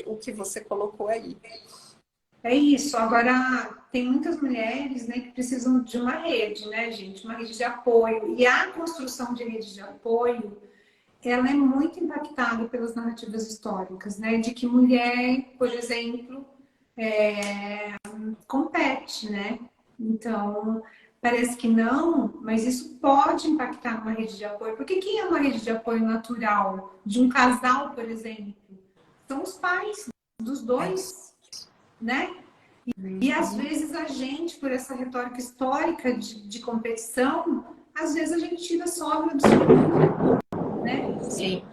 o que você colocou aí. É isso. Agora, tem muitas mulheres, né, que precisam de uma rede, né, gente? Uma rede de apoio. E a construção de rede de apoio, ela é muito impactada pelas narrativas históricas, né? De que mulher, por exemplo, compete, né? Então, parece que não, mas isso pode impactar numa rede de apoio. Porque quem é uma rede de apoio natural de um casal, por exemplo? São os pais dos dois, né? E às vezes a gente, por essa retórica histórica de competição, às vezes a gente tira a sogra do seu, né? Sim.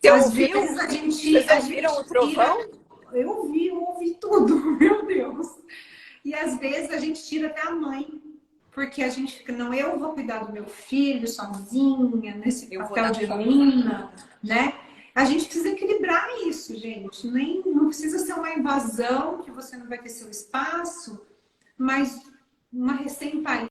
Às vezes a gente... Vocês ouviram o trovão? Eu ouvi tudo, meu Deus. E às vezes a gente tira até a mãe, porque a gente fica, não, eu vou cuidar do meu filho sozinha, nesse papel de heroína, né? A gente precisa equilibrar isso, gente. Não precisa ser uma invasão, que você não vai ter seu espaço, mas uma recém-parida,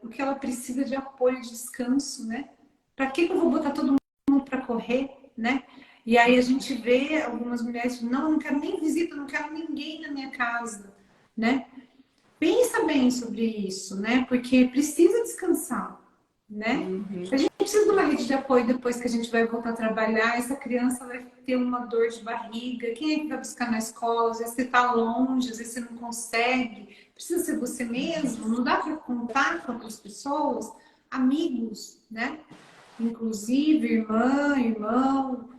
o que ela precisa de apoio, de descanso, né? Para que eu vou botar todo mundo para correr, né? E aí a gente vê algumas mulheres, não quero nem visita, não quero ninguém na minha casa, né? Pensa bem sobre isso, né? Porque precisa descansar, né? A gente precisa de uma rede de apoio depois que a gente vai voltar a trabalhar. Essa criança vai ter uma dor de barriga. Quem é que vai buscar na escola? Às vezes você está longe, às vezes você não consegue. Precisa ser você mesmo. Não dá para contar com outras pessoas, amigos, né? Inclusive irmã, irmão.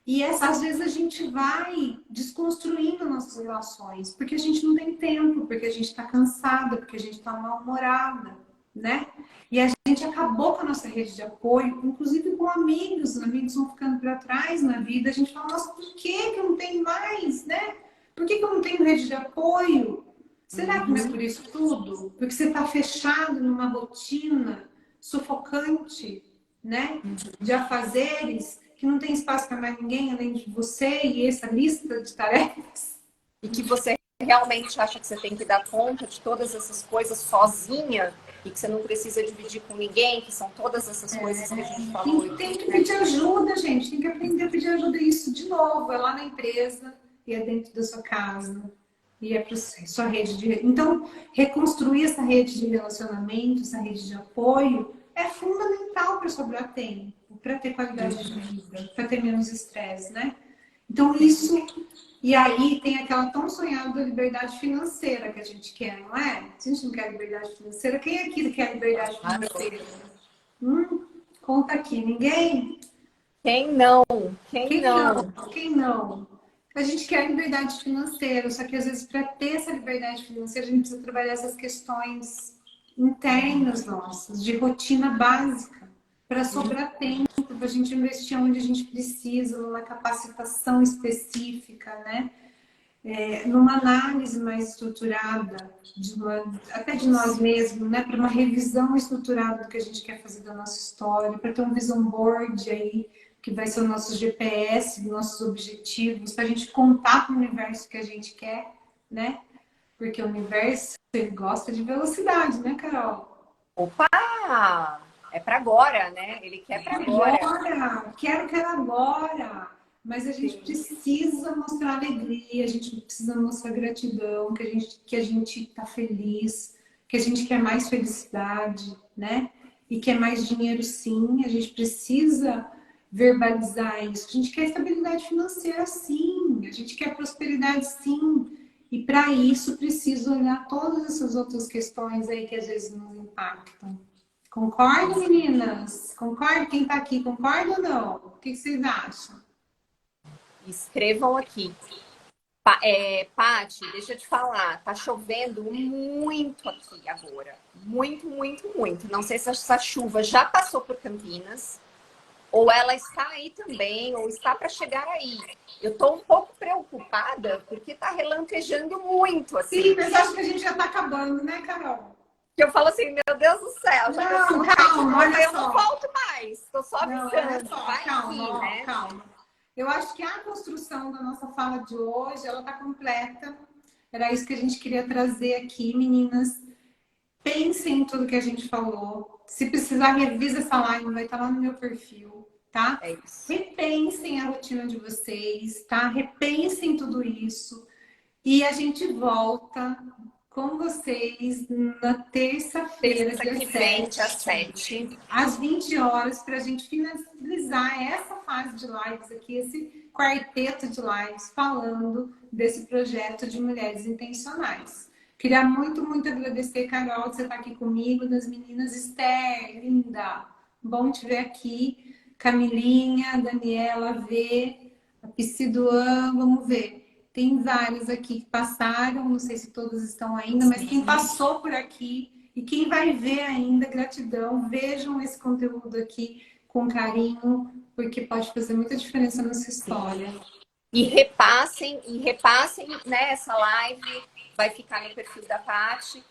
E às vezes a gente vai desconstruindo nossas relações, porque a gente não tem tempo, porque a gente está cansada, porque a gente está mal-humorada, né? E a gente acabou com a nossa rede de apoio, inclusive com amigos. Os amigos vão ficando para trás na vida. A gente fala, nossa, por que eu não tenho mais, né? Por que eu não tenho rede de apoio? Será que não é por isso tudo? Porque você está fechado numa rotina sufocante, né? De afazeres, que não tem espaço para mais ninguém além de você e essa lista de tarefas. E que você realmente acha que você tem que dar conta de todas essas coisas sozinha e que você não precisa dividir com ninguém, que são todas essas coisas que a gente falou. Tem que pedir ajuda, gente. Tem que aprender a pedir ajuda. Isso, de novo, é lá na empresa e é dentro da sua casa. E é para sua rede de... Então, reconstruir essa rede de relacionamento, essa rede de apoio, é fundamental para sobrar tempo, para ter qualidade de vida, para ter menos estresse, né? Então, isso... E aí tem aquela tão sonhada liberdade financeira que a gente quer, não é? Se a gente não quer liberdade financeira, quem aqui quer liberdade financeira? Conta aqui, ninguém? Quem não? Quem não? Quem não? A gente quer liberdade financeira, só que às vezes para ter essa liberdade financeira a gente precisa trabalhar essas questões internas nossas, de rotina básica, para sobrar tempo, para a gente investir onde a gente precisa, numa capacitação específica, né? numa análise mais estruturada, até de nós mesmos, né? Para uma revisão estruturada do que a gente quer fazer da nossa história, para ter um vision board aí, que vai ser o nosso GPS, nossos objetivos, para a gente contar para o universo que a gente quer, né? Porque o universo, ele gosta de velocidade, né, Carol? Opa! É para agora, né? Ele quer para agora. Quero agora. Mas a gente precisa mostrar alegria, a gente precisa mostrar gratidão, que a gente tá feliz, que a gente quer mais felicidade, né? E quer mais dinheiro, sim. A gente precisa verbalizar isso. A gente quer estabilidade financeira, sim. A gente quer prosperidade, sim. E para isso precisa olhar todas essas outras questões aí que às vezes nos impactam. Concorda, meninas? Concorda? Quem tá aqui, concorda ou não? O que vocês acham? Escrevam aqui. Paty, deixa eu te falar, tá chovendo muito aqui agora. Muito, muito, muito. Não sei se essa chuva já passou por Campinas, ou ela está aí também, ou está para chegar aí. Eu tô um pouco preocupada, porque tá relampejando muito, assim. Sim, mas acho que a gente já tá acabando, né, Carol? Que eu falo assim, meu Deus do céu, já não, calma, olha eu só. não volto mais. Tô só avisando. Não, olha só, vai calma, aqui, né? calma. Eu acho que a construção da nossa fala de hoje, ela tá completa. Era isso que a gente queria trazer aqui, meninas. Pensem em tudo que a gente falou. Se precisar, revisa essa live, vai estar lá no meu perfil, tá? É isso. Repensem a rotina de vocês, tá? Repensem tudo isso. E a gente volta com vocês na terça-feira, dia 7, às 20 horas, para a gente finalizar essa fase de lives aqui, esse quarteto de lives, falando desse projeto de mulheres intencionais. Queria muito, muito agradecer, Carol, de você estar aqui comigo, das meninas. Esther, linda, bom te ver aqui. Camilinha, Daniela, V, a Psiduan, vamos ver. Tem vários aqui que passaram, não sei se todos estão ainda, mas quem passou por aqui e quem vai ver ainda, gratidão, vejam esse conteúdo aqui com carinho, porque pode fazer muita diferença na sua história. E repassem, né, essa live, vai ficar no perfil da Paty.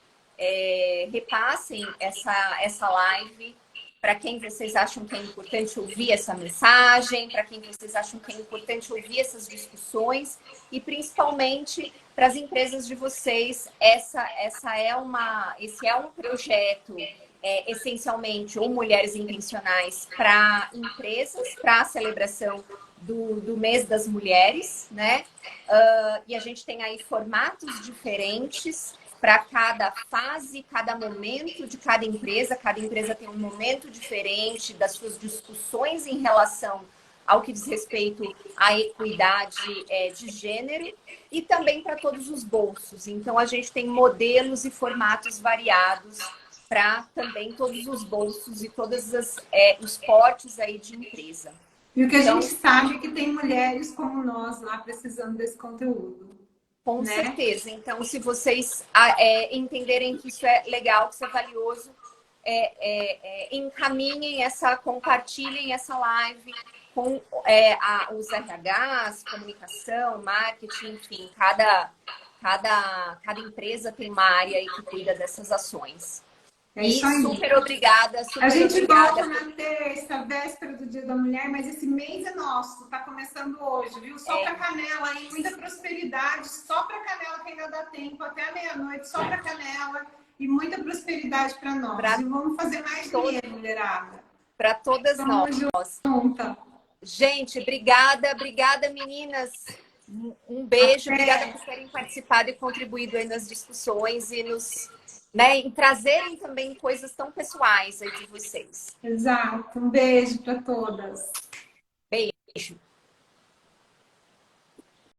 Repassem essa live para quem vocês acham que é importante ouvir essa mensagem, para quem vocês acham que é importante ouvir essas discussões e principalmente para as empresas de vocês. Esse é um projeto essencialmente ou mulheres intencionais para empresas, para a celebração do mês das mulheres, né? E a gente tem aí formatos diferentes para cada fase, cada momento de cada empresa. Cada empresa tem um momento diferente das suas discussões em relação ao que diz respeito à equidade de gênero e também para todos os bolsos. Então, a gente tem modelos e formatos variados para também todos os bolsos e todos os portes aí de empresa. E o que a gente sabe é que tem mulheres como nós lá precisando desse conteúdo. Com certeza. Então, se vocês entenderem que isso é legal, que isso é valioso, encaminhem compartilhem essa live com os RHs, comunicação, marketing, enfim, cada empresa tem uma área aí que cuida dessas ações. Super obrigada. A gente volta na terça, véspera do Dia da Mulher, mas esse mês é nosso, tá começando hoje, viu? Só pra Canela aí, muita prosperidade, só pra Canela que ainda dá tempo, até a meia-noite, só pra Canela e muita prosperidade pra nós. E vamos fazer mais dinheiro, mulherada. Pra todas nós. Junta. Gente, obrigada, meninas. Um beijo, obrigada por terem participado e contribuído aí nas discussões e em trazerem também coisas tão pessoais aí de vocês. Exato. Um beijo para todas. Beijo.